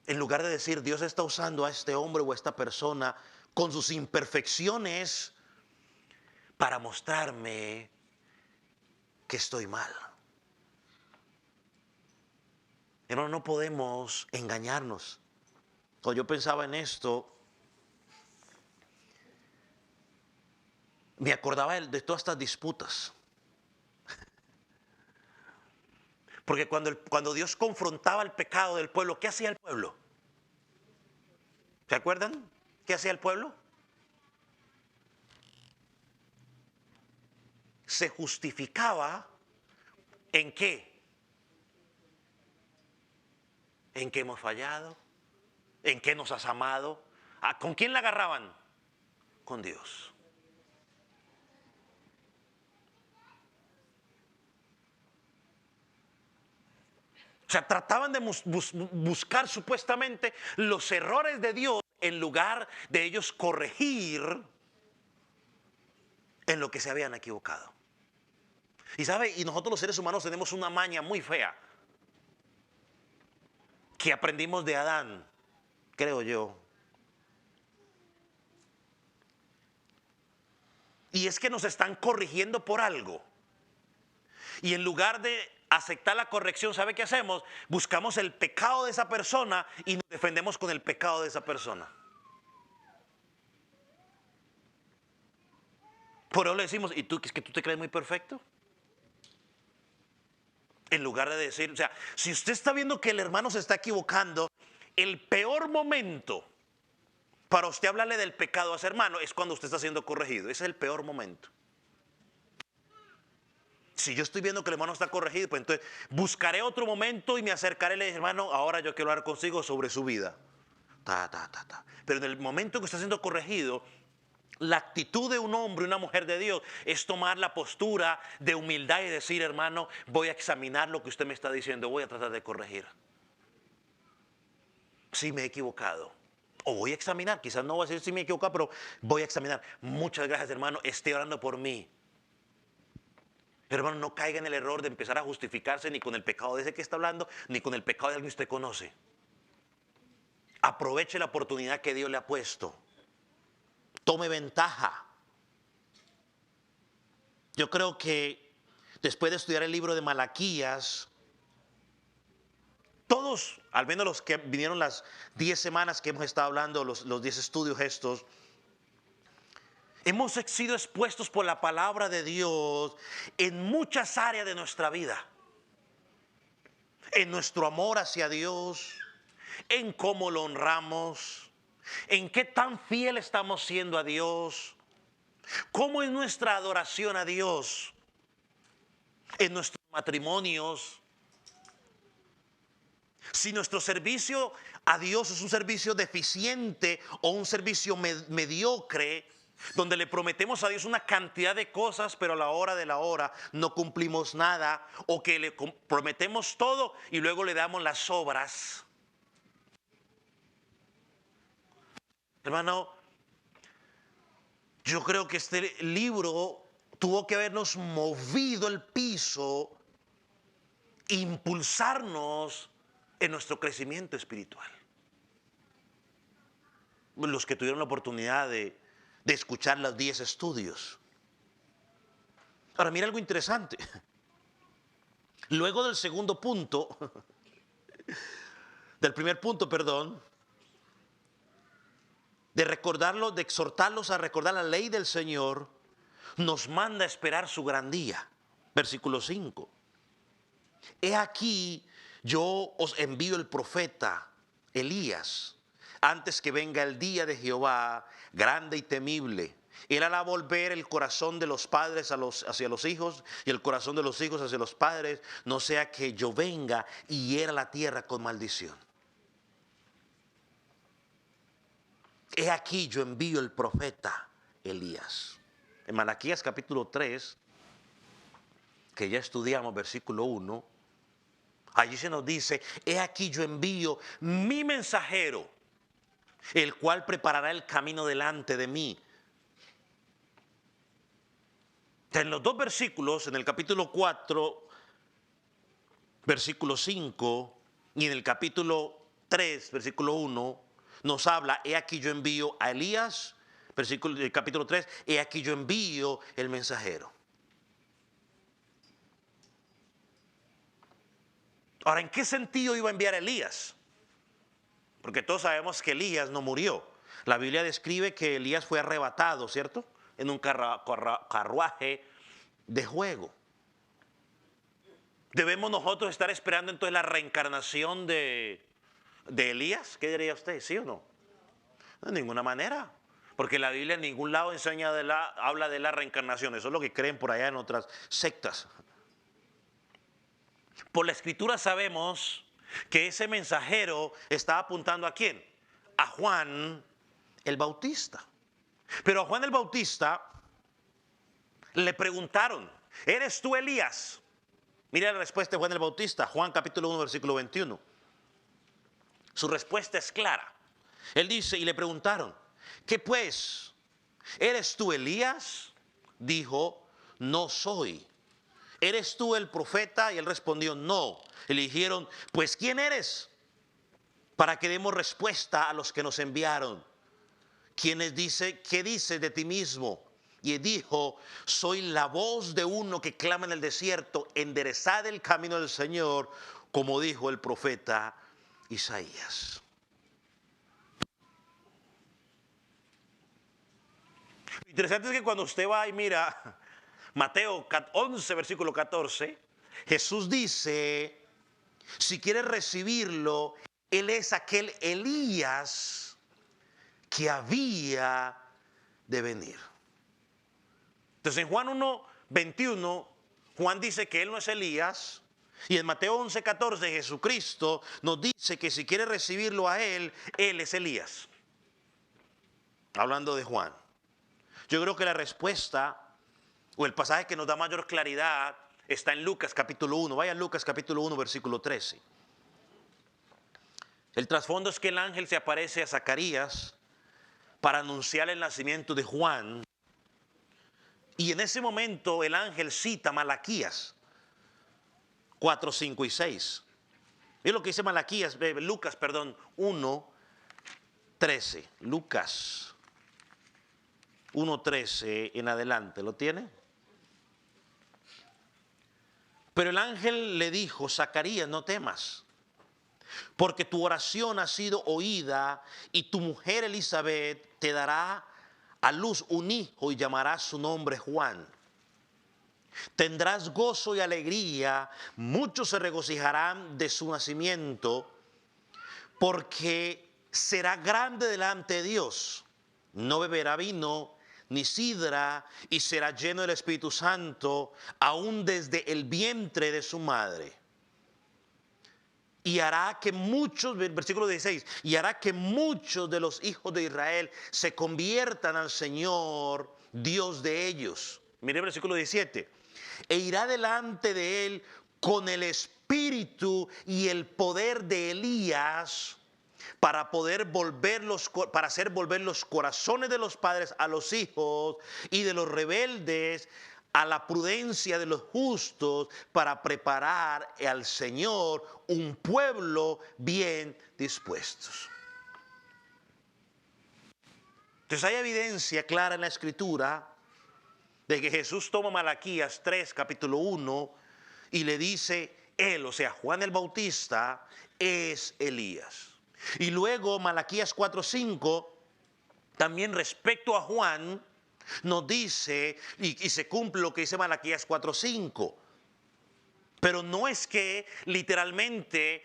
En lugar de decir, Dios está usando a este hombre o a esta persona con sus imperfecciones para mostrarme que estoy mal. Hermano, no podemos engañarnos. Cuando yo pensaba en esto, me acordaba de todas estas disputas. Porque cuando Dios confrontaba el pecado del pueblo, ¿qué hacía el pueblo? ¿Se acuerdan? ¿Qué hacía el pueblo? Se justificaba ¿en qué? ¿En qué hemos fallado? ¿En qué nos has amado? ¿Con quién la agarraban? Con Dios. O sea, trataban de buscar supuestamente los errores de Dios en lugar de ellos corregir en lo que se habían equivocado. Y sabe, y nosotros los seres humanos tenemos una maña muy fea que aprendimos de Adán, creo yo. Y es que nos están corrigiendo por algo. Y en lugar de aceptar la corrección, ¿sabe qué hacemos? Buscamos el pecado de esa persona y nos defendemos con el pecado de esa persona. Por eso le decimos, ¿y tú, es que tú te crees muy perfecto? En lugar de decir, o sea, si usted está viendo que el hermano se está equivocando, el peor momento para usted hablarle del pecado a ese hermano es cuando usted está siendo corregido. Ese es el peor momento. Si yo estoy viendo que el hermano está corregido, pues entonces buscaré otro momento y me acercaré y le diré, hermano, ahora yo quiero hablar consigo sobre su vida. Pero en el momento que está siendo corregido, la actitud de un hombre y una mujer de Dios es tomar la postura de humildad y decir, hermano, voy a examinar lo que usted me está diciendo, voy a tratar de corregir. Si me he equivocado. O voy a examinar, quizás no voy a decir si me he equivocado, pero voy a examinar. Muchas gracias, hermano, esté orando por mí. Pero hermano, no caiga en el error de empezar a justificarse ni con el pecado de ese que está hablando, ni con el pecado de alguien que usted conoce. Aproveche la oportunidad que Dios le ha puesto. Tome ventaja. Yo creo que después de estudiar el libro de Malaquías, todos, al menos los que vinieron las 10 semanas que hemos estado hablando, los 10 estudios estos, hemos sido expuestos por la palabra de Dios en muchas áreas de nuestra vida. En nuestro amor hacia Dios, en cómo lo honramos, en qué tan fiel estamos siendo a Dios, cómo es nuestra adoración a Dios, en nuestros matrimonios. Si nuestro servicio a Dios es un servicio deficiente o un servicio mediocre, donde le prometemos a Dios una cantidad de cosas, pero a la hora de la hora no cumplimos nada, o que le prometemos todo y luego le damos las obras. Hermano, yo creo que este libro tuvo que habernos movido el piso impulsarnos en nuestro crecimiento espiritual. Los que tuvieron la oportunidad de escuchar los 10 estudios. Ahora, mira algo interesante. Luego del segundo punto, del primer punto, perdón, de recordarlo, de exhortarlos a recordar la ley del Señor, nos manda a esperar su gran día. Versículo 5. He aquí, yo os envío el profeta Elías, antes que venga el día de Jehová, grande y temible. Él hará volver el corazón de los padres hacia los hijos y el corazón de los hijos hacia los padres, no sea que yo venga y hiera la tierra con maldición. He aquí yo envío el profeta Elías. En Malaquías capítulo 3, que ya estudiamos, versículo 1, allí se nos dice, he aquí yo envío mi mensajero, el cual preparará el camino delante de mí. En los dos versículos, en el capítulo 4, versículo 5, y en el capítulo 3, versículo 1, nos habla, he aquí yo envío a Elías, capítulo 3, he aquí yo envío el mensajero. Ahora, ¿en qué sentido iba a enviar a Elías? Porque todos sabemos que Elías no murió. La Biblia describe que Elías fue arrebatado, ¿cierto? En un carruaje de fuego. ¿Debemos nosotros estar esperando entonces la reencarnación de Elías? ¿Qué diría usted? ¿Sí o no? De ninguna manera. Porque la Biblia en ningún lado habla de la reencarnación. Eso es lo que creen por allá en otras sectas. Por la Escritura sabemos que ese mensajero estaba apuntando ¿a quién? A Juan el Bautista. Pero a Juan el Bautista le preguntaron, ¿eres tú Elías? Mira la respuesta de Juan el Bautista, Juan capítulo 1, versículo 21. Su respuesta es clara. Él dice, y le preguntaron, ¿qué pues? ¿Eres tú Elías? Dijo, no soy. ¿Eres tú el profeta? Y él respondió, no. Y le dijeron, pues ¿quién eres? Para que demos respuesta a los que nos enviaron. ¿Qué dices de ti mismo? Y él dijo, soy la voz de uno que clama en el desierto, enderezad el camino del Señor, como dijo el profeta Isaías. Lo interesante es que cuando usted va y mira Mateo 11, versículo 14, Jesús dice, si quieres recibirlo, Él es aquel Elías que había de venir. Entonces en Juan 1, 21, Juan dice que Él no es Elías. Y en Mateo 11, 14, Jesucristo nos dice que si quiere recibirlo a Él, Él es Elías. Hablando de Juan. Yo creo que la respuesta o el pasaje que nos da mayor claridad está en Lucas capítulo 1. Vaya a Lucas capítulo 1, versículo 13. El trasfondo es que el ángel se aparece a Zacarías para anunciar el nacimiento de Juan. Y en ese momento el ángel cita Malaquías 4, 5 y 6. Es lo que dice Lucas 1, 13. Lucas 1, 13 en adelante. ¿Lo tiene? Pero el ángel le dijo, Zacarías, no temas, porque tu oración ha sido oída y tu mujer Elizabeth te dará a luz un hijo y llamarás su nombre Juan. Tendrás gozo y alegría, muchos se regocijarán de su nacimiento, porque será grande delante de Dios. No beberá vino ni sidra, y será lleno del Espíritu Santo, aún desde el vientre de su madre. Y hará que muchos, versículo 16, y hará que muchos de los hijos de Israel se conviertan al Señor, Dios de ellos. Mire el versículo 17. E irá delante de él con el espíritu y el poder de Elías, para hacer volver los corazones de los padres a los hijos y de los rebeldes a la prudencia de los justos para preparar al Señor un pueblo bien dispuestos. Entonces hay evidencia clara en la Escritura de que Jesús toma Malaquías 3, capítulo 1, y le dice, él, o sea, Juan el Bautista, es Elías. Y luego Malaquías 4, 5, también respecto a Juan, nos dice, y se cumple lo que dice Malaquías 4, 5. Pero no es que literalmente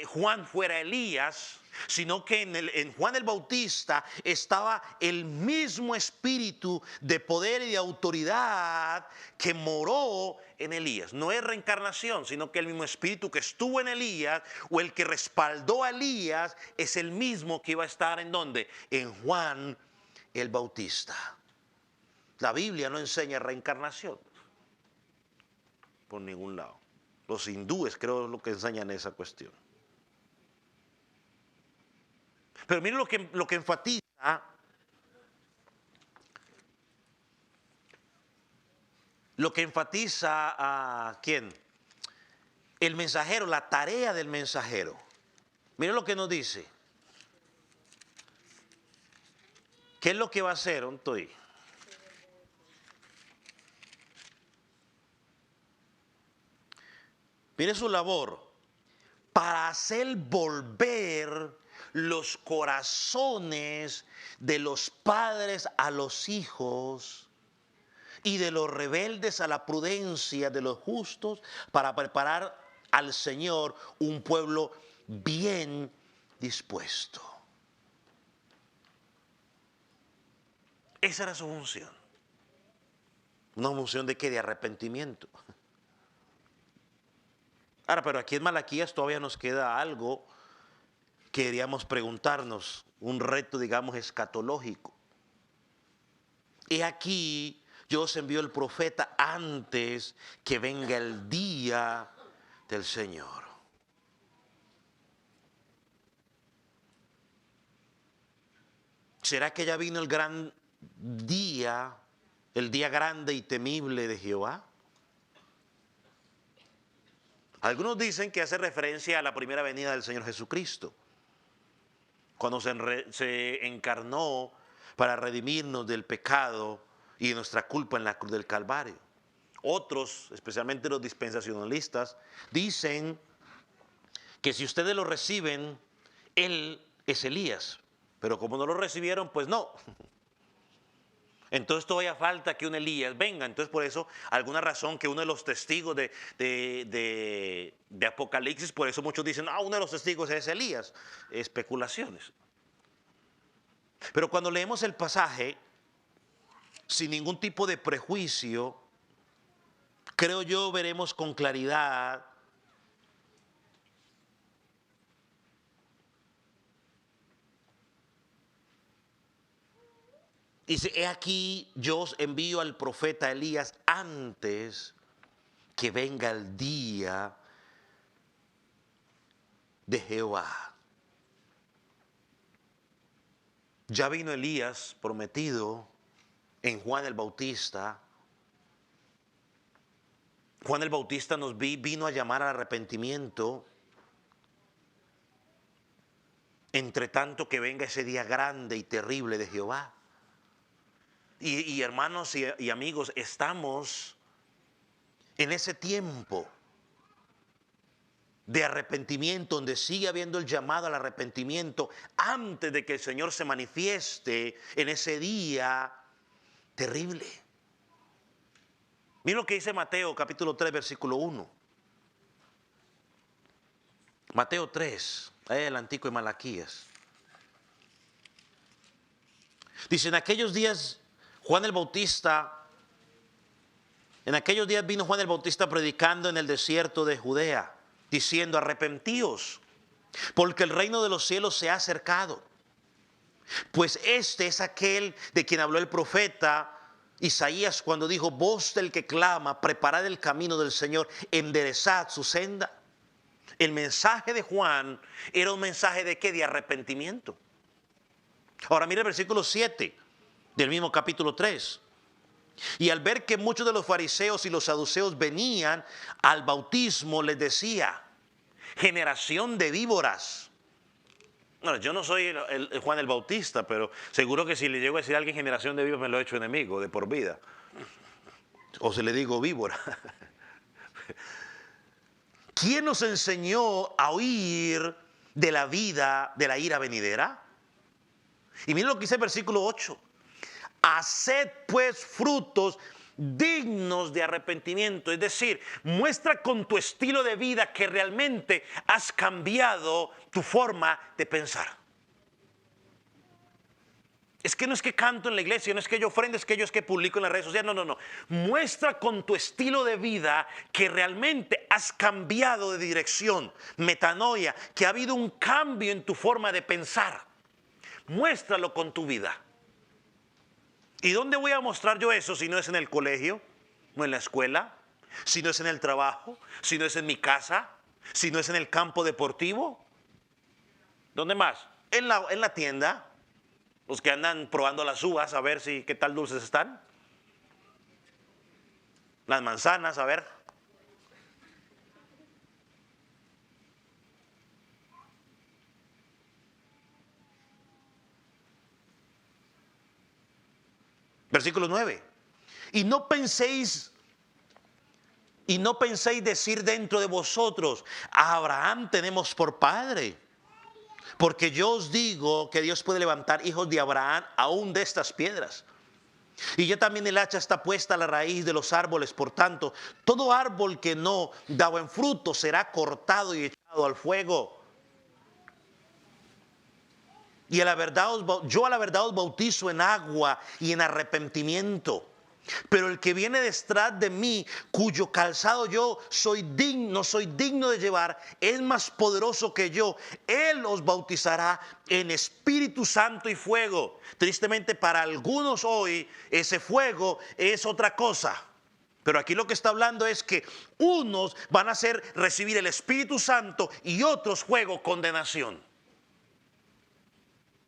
Juan fuera Elías, sino que en Juan el Bautista estaba el mismo espíritu de poder y de autoridad que moró en Elías. No es reencarnación, sino que el mismo espíritu que estuvo en Elías o el que respaldó a Elías es el mismo que iba a estar ¿en dónde? En Juan el Bautista. La Biblia no enseña reencarnación por ningún lado. Los hindúes creo lo que enseñan esa cuestión. Pero miren lo que enfatiza a ¿quién? El mensajero, la tarea del mensajero. Miren lo que nos dice. ¿Qué es lo que va a hacer? ¿Dónde estoy? Mire su labor, para hacer volver los corazones de los padres a los hijos y de los rebeldes a la prudencia de los justos, para preparar al Señor un pueblo bien dispuesto. Esa era su función. Una función de ¿qué? De arrepentimiento. Ahora, pero aquí en Malaquías todavía nos queda algo que queríamos preguntarnos, un reto, digamos, escatológico. Y aquí yo os envío el profeta antes que venga el día del Señor. ¿Será que ya vino el gran día, el día grande y temible de Jehová? Algunos dicen que hace referencia a la primera venida del Señor Jesucristo, cuando se encarnó para redimirnos del pecado y de nuestra culpa en la cruz del Calvario. Otros, especialmente los dispensacionalistas, dicen que si ustedes lo reciben, Él es Elías. Pero como no lo recibieron, pues no. Entonces todavía falta que un Elías venga. Entonces por eso, alguna razón que uno de los testigos de Apocalipsis, por eso muchos dicen, uno de los testigos es Elías. Especulaciones. Pero cuando leemos el pasaje, sin ningún tipo de prejuicio, creo yo veremos con claridad dice, he aquí yo os envío al profeta Elías antes que venga el día de Jehová. Ya vino Elías prometido en Juan el Bautista. Juan el Bautista nos vino a llamar al arrepentimiento. Entre tanto que venga ese día grande y terrible de Jehová. Y hermanos y amigos, estamos en ese tiempo de arrepentimiento, donde sigue habiendo el llamado al arrepentimiento antes de que el Señor se manifieste en ese día terrible. Mira lo que dice Mateo capítulo 3 versículo 1. Mateo 3, ahí adelantico en Malaquías. Dice, en aquellos días vino Juan el Bautista predicando en el desierto de Judea, diciendo, arrepentíos, porque el reino de los cielos se ha acercado. Pues este es aquel de quien habló el profeta Isaías cuando dijo, voz del que clama, preparad el camino del Señor, enderezad su senda. El mensaje de Juan era un mensaje de ¿qué? De arrepentimiento. Ahora mire el versículo 7 del mismo capítulo 3. Y al ver que muchos de los fariseos y los saduceos venían al bautismo, les decía: generación de víboras. No, yo no soy el Juan el Bautista, pero seguro que si le llego a decir a alguien generación de víboras, me lo he hecho enemigo de por vida. O si le digo víbora. ¿Quién nos enseñó a huir de la vida, de la ira venidera? Y miren lo que dice el versículo 8. Haced pues frutos dignos de arrepentimiento. Es decir, muestra con tu estilo de vida que realmente has cambiado tu forma de pensar. Es que no es que canto en la iglesia, no es que yo ofrendo, es que yo es que publico en las redes sociales. No. Muestra con tu estilo de vida que realmente has cambiado de dirección, metanoia, que ha habido un cambio en tu forma de pensar. Muéstralo con tu vida. ¿Y dónde voy a mostrar yo eso si no es en el colegio, no en la escuela, si no es en el trabajo, si no es en mi casa, si no es en el campo deportivo? ¿Dónde más? En la tienda. Los que andan probando las uvas a ver si qué tal dulces están. Las manzanas, a ver. Versículo 9. Y no penséis decir dentro de vosotros: a Abraham tenemos por padre. Porque yo os digo que Dios puede levantar hijos de Abraham aún de estas piedras. Y ya también el hacha está puesta a la raíz de los árboles. Por tanto, todo árbol que no da buen fruto será cortado y echado al fuego. Y yo a la verdad os bautizo en agua y en arrepentimiento. Pero el que viene detrás de mí, cuyo calzado no soy digno de llevar, es más poderoso que yo. Él os bautizará en Espíritu Santo y fuego. Tristemente para algunos hoy ese fuego es otra cosa. Pero aquí lo que está hablando es que unos van a recibir el Espíritu Santo y otros fuego, condenación.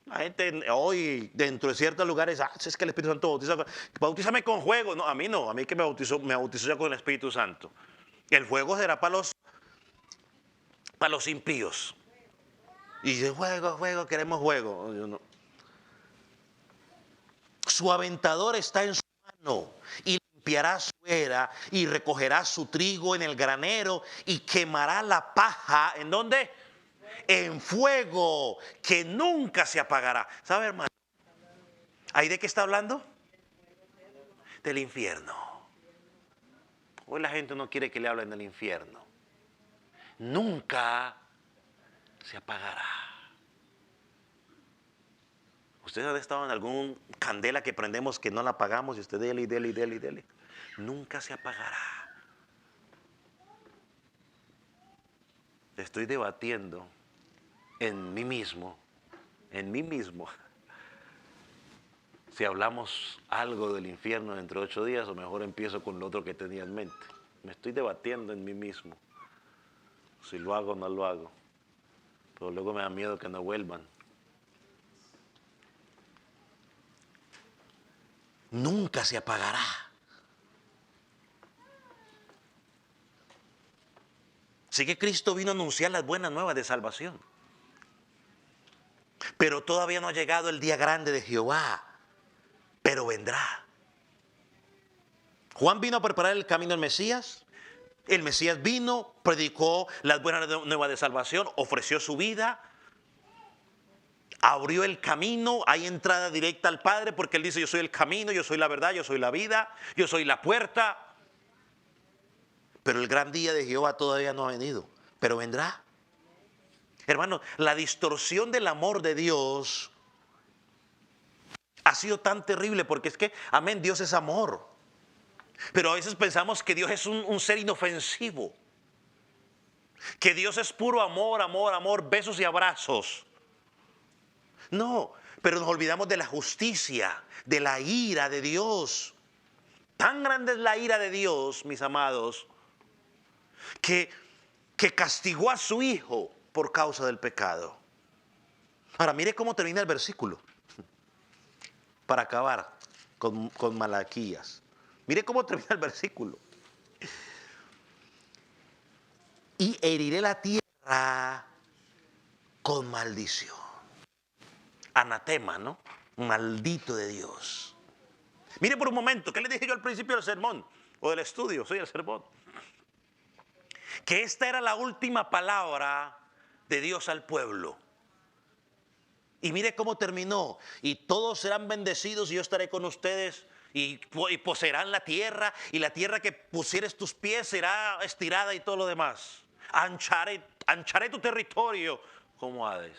La gente hoy dentro de ciertos lugares, es que el Espíritu Santo bautiza, bautízame con fuego. No, a mí que me bautizó ya con el Espíritu Santo. El fuego será para los impíos. Y dice, juego, queremos juego. Yo no. Su aventador está en su mano y limpiará su era y recogerá su trigo en el granero y quemará la paja. ¿En dónde? En fuego que nunca se apagará. ¿Sabe, hermano? ¿Ahí de qué está hablando? Del infierno. Hoy la gente no quiere que le hablen del infierno. Nunca se apagará. ¿Ustedes han estado en algún candela que prendemos que no la apagamos y usted dele? Nunca se apagará. Estoy debatiendo en mí mismo, si hablamos algo del infierno dentro de 8 días o mejor empiezo con lo otro que tenía en mente. Me estoy debatiendo en mí mismo, si lo hago o no lo hago, pero luego me da miedo que no vuelvan. Nunca se apagará. Así que Cristo vino a anunciar las buenas nuevas de salvación. Pero todavía no ha llegado el día grande de Jehová, pero vendrá. Juan vino a preparar el camino al Mesías. El Mesías vino, predicó las buenas nuevas de salvación, ofreció su vida, abrió el camino, hay entrada directa al Padre, porque Él dice: yo soy el camino, yo soy la verdad, yo soy la vida, yo soy la puerta. Pero el gran día de Jehová todavía no ha venido, pero vendrá. Hermano, la distorsión del amor de Dios ha sido tan terrible, porque es que, amén, Dios es amor. Pero a veces pensamos que Dios es un ser inofensivo, que Dios es puro amor, besos y abrazos. No, pero nos olvidamos de la justicia, de la ira de Dios. Tan grande es la ira de Dios, mis amados, que castigó a su Hijo por causa del pecado. Ahora, mire cómo termina el versículo, para acabar con Malaquías. Mire cómo termina el versículo. Y heriré la tierra con maldición. Anatema, ¿no? Maldito de Dios. Mire por un momento, ¿qué le dije yo al principio del sermón? O del estudio, soy el sermón. Que esta era la última palabra de Dios al pueblo. Y mire cómo terminó. Y todos serán bendecidos y yo estaré con ustedes. Y poseerán la tierra. Y la tierra que pusieres tus pies será estirada y todo lo demás. Ancharé tu territorio como Hades.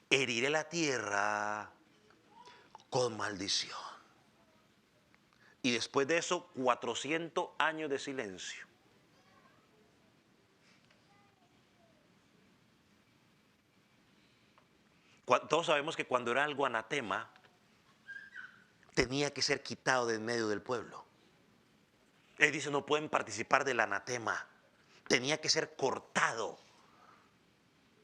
Heriré la tierra con maldición. Y después de eso, 400 años de silencio. Todos sabemos que cuando era algo anatema, tenía que ser quitado de en medio del pueblo. Él dice, no pueden participar del anatema. Tenía que ser cortado.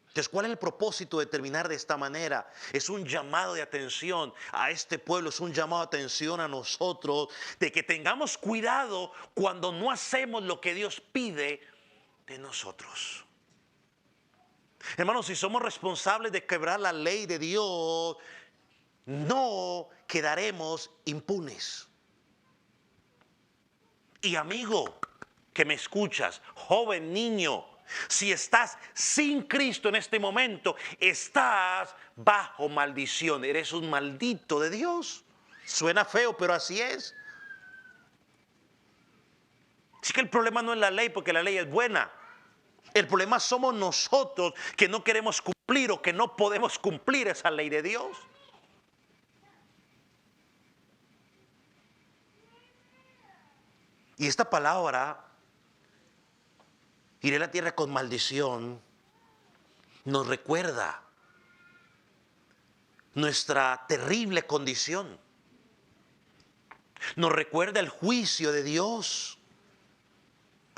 Entonces, ¿cuál es el propósito de terminar de esta manera? Es un llamado de atención a este pueblo, es un llamado de atención a nosotros, de que tengamos cuidado cuando no hacemos lo que Dios pide de nosotros. Hermanos, si somos responsables de quebrar la ley de Dios, no quedaremos impunes. Y amigo que me escuchas, joven, niño, si estás sin Cristo en este momento, estás bajo maldición. Eres un maldito de Dios. Suena feo, pero así es. Así que el problema no es la ley, porque la ley es buena. El problema somos nosotros que no queremos cumplir o que no podemos cumplir esa ley de Dios. Y esta palabra, iré a la tierra con maldición, nos recuerda nuestra terrible condición. Nos recuerda el juicio de Dios.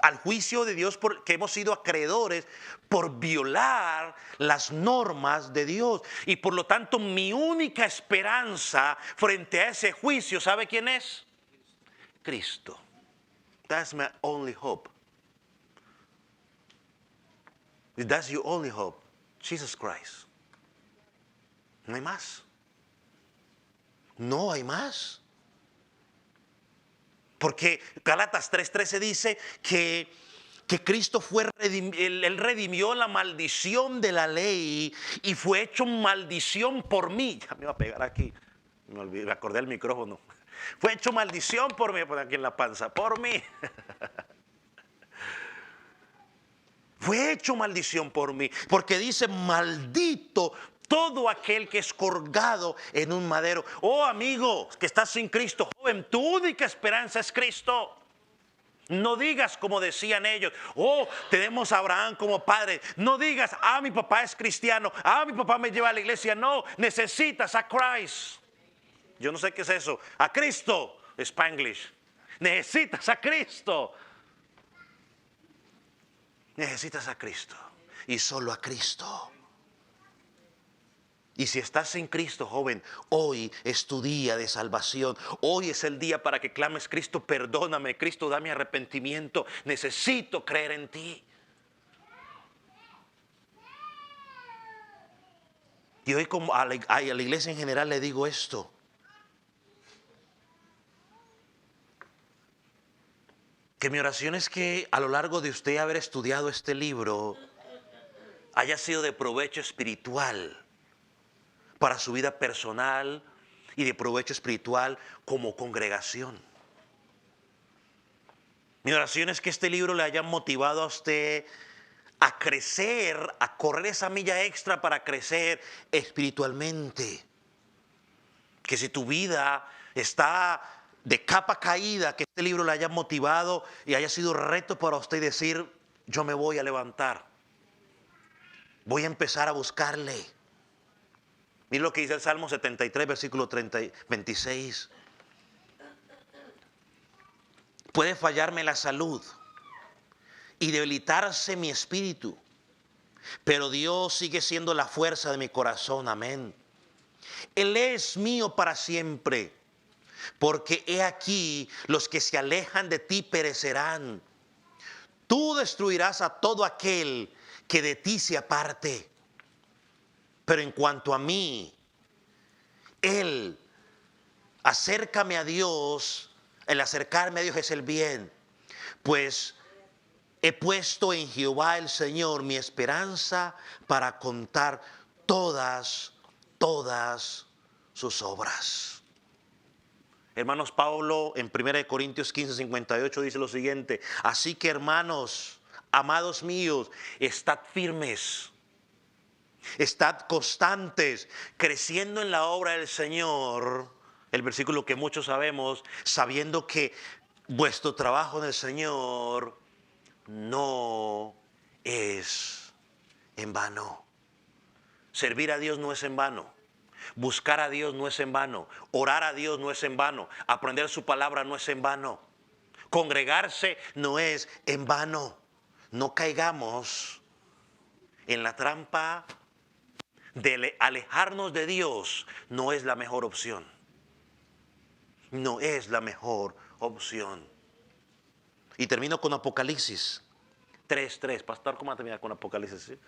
Al juicio de Dios porque hemos sido acreedores por violar las normas de Dios. Y por lo tanto mi única esperanza frente a ese juicio, ¿sabe quién es? Cristo. That's my only hope. That's your only hope. Jesus Christ. No hay más. No hay más. Porque Gálatas 3:13 dice que Cristo Él redimió la maldición de la ley y fue hecho maldición por mí. Ya me iba a pegar aquí. Me acordé del micrófono. Fue hecho maldición por mí, por aquí en la panza, por mí. Fue hecho maldición por mí, porque dice maldito todo aquel que es colgado en un madero. Oh amigo, que estás sin Cristo, joven, tu única esperanza es Cristo. No digas como decían ellos, oh, tenemos a Abraham como padre. No digas, mi papá es cristiano, mi papá me lleva a la iglesia. No, necesitas a Christ. Yo no sé qué es eso. A Cristo, Spanglish. Necesitas a Cristo. Necesitas a Cristo y solo a Cristo. Y si estás sin Cristo, joven, hoy es tu día de salvación. Hoy es el día para que clames, Cristo, perdóname, Cristo, dame arrepentimiento. Necesito creer en ti. Y hoy como a la iglesia en general le digo esto. Que mi oración es que a lo largo de usted haber estudiado este libro haya sido de provecho espiritual para su vida personal y de provecho espiritual como congregación. Mi oración es que este libro le haya motivado a usted a crecer, a correr esa milla extra para crecer espiritualmente. Que si tu vida está de capa caída, que este libro le haya motivado y haya sido reto para usted decir, yo me voy a levantar. Voy a empezar a buscarle. Mire lo que dice el Salmo 73, versículo 26. Puede fallarme la salud y debilitarse mi espíritu, pero Dios sigue siendo la fuerza de mi corazón. Amén. Él es mío para siempre. porque he aquí los que se alejan de ti perecerán. Tú destruirás a todo aquel que de ti se aparte. Pero en cuanto a mí, acércame a Dios, el acercarme a Dios es el bien, pues he puesto en Jehová el Señor mi esperanza para contar todas sus obras. Hermanos, Pablo en 1 Corintios 15:58 dice lo siguiente: así que, hermanos, amados míos, estad firmes, estad constantes, creciendo en la obra del Señor. El versículo que muchos sabemos, sabiendo que vuestro trabajo en el Señor no es en vano. Servir a Dios no es en vano. Buscar a Dios no es en vano. Orar a Dios no es en vano. Aprender su palabra no es en vano. Congregarse no es en vano. No caigamos en la trampa de alejarnos de Dios. No es la mejor opción. No es la mejor opción. Y termino con Apocalipsis 3:3. Pastor, ¿cómo va a terminar con Apocalipsis? ¿Sí?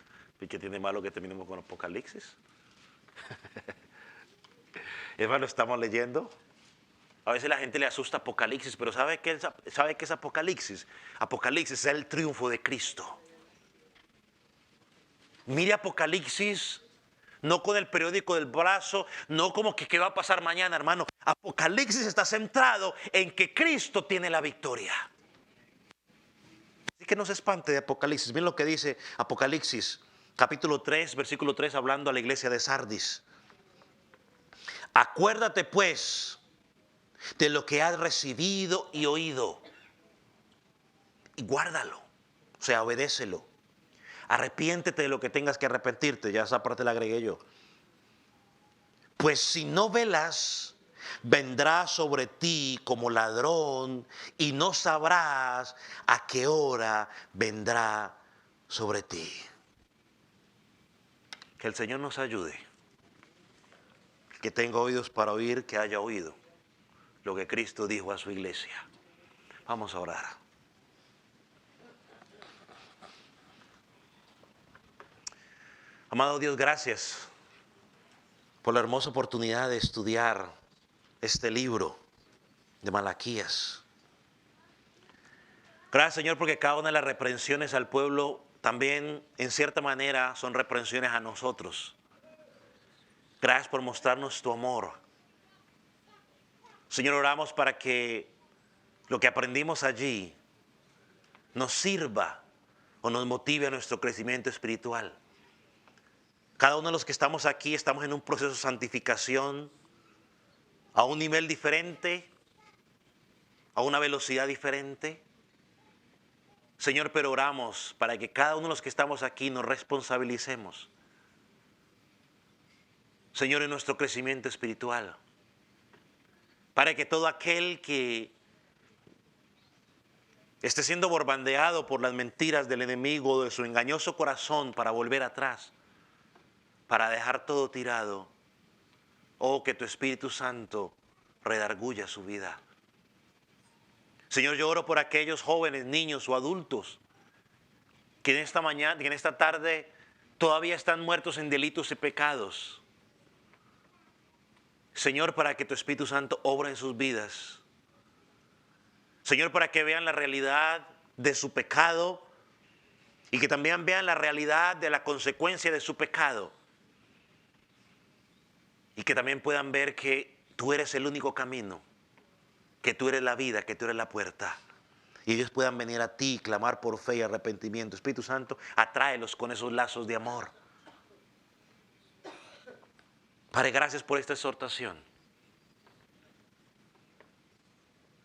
¿Y qué tiene malo que terminemos con Apocalipsis? Hermano, estamos leyendo. A veces la gente le asusta Apocalipsis, pero ¿sabe qué es Apocalipsis? Apocalipsis es el triunfo de Cristo. Mire Apocalipsis, no con el periódico del brazo, no como que qué va a pasar mañana, hermano. Apocalipsis está centrado en que Cristo tiene la victoria. Así que no se espante de Apocalipsis. Miren lo que dice Apocalipsis, capítulo 3, versículo 3, hablando a la iglesia de Sardis. Acuérdate pues de lo que has recibido y oído, y guárdalo, o sea, obedécelo. Arrepiéntete de lo que tengas que arrepentirte, ya esa parte la agregué yo. Pues si no velas, vendrá sobre ti como ladrón y no sabrás a qué hora vendrá sobre ti. Que el Señor nos ayude. Que tenga oídos para oír, que haya oído lo que Cristo dijo a su iglesia. Vamos a orar. Amado Dios, gracias por la hermosa oportunidad de estudiar este libro de Malaquías. Gracias, Señor, porque cada una de las reprensiones al pueblo también, en cierta manera, son reprensiones a nosotros. Gracias por mostrarnos tu amor. Señor, oramos para que lo que aprendimos allí nos sirva o nos motive a nuestro crecimiento espiritual. Cada uno de los que estamos aquí estamos en un proceso de santificación a un nivel diferente, a una velocidad diferente. Señor, pero oramos para que cada uno de los que estamos aquí nos responsabilicemos, Señor, en nuestro crecimiento espiritual. Para que todo aquel que esté siendo bombardeado por las mentiras del enemigo, de su engañoso corazón, para volver atrás, para dejar todo tirado, oh, que tu Espíritu Santo redarguya su vida. Señor, yo oro por aquellos jóvenes, niños o adultos que en esta mañana, que en esta tarde todavía están muertos en delitos y pecados. Señor, para que tu Espíritu Santo obra en sus vidas. Señor, para que vean la realidad de su pecado y que también vean la realidad de la consecuencia de su pecado. Y que también puedan ver que tú eres el único camino, que tú eres la vida, que tú eres la puerta. Y ellos puedan venir a ti y clamar por fe y arrepentimiento. Espíritu Santo, atráelos con esos lazos de amor. Padre, gracias por esta exhortación.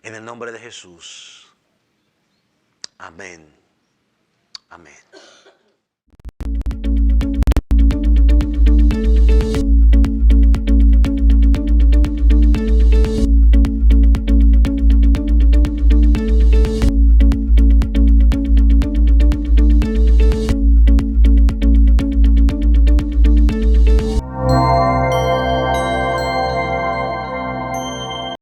En el nombre de Jesús. Amén. Amén.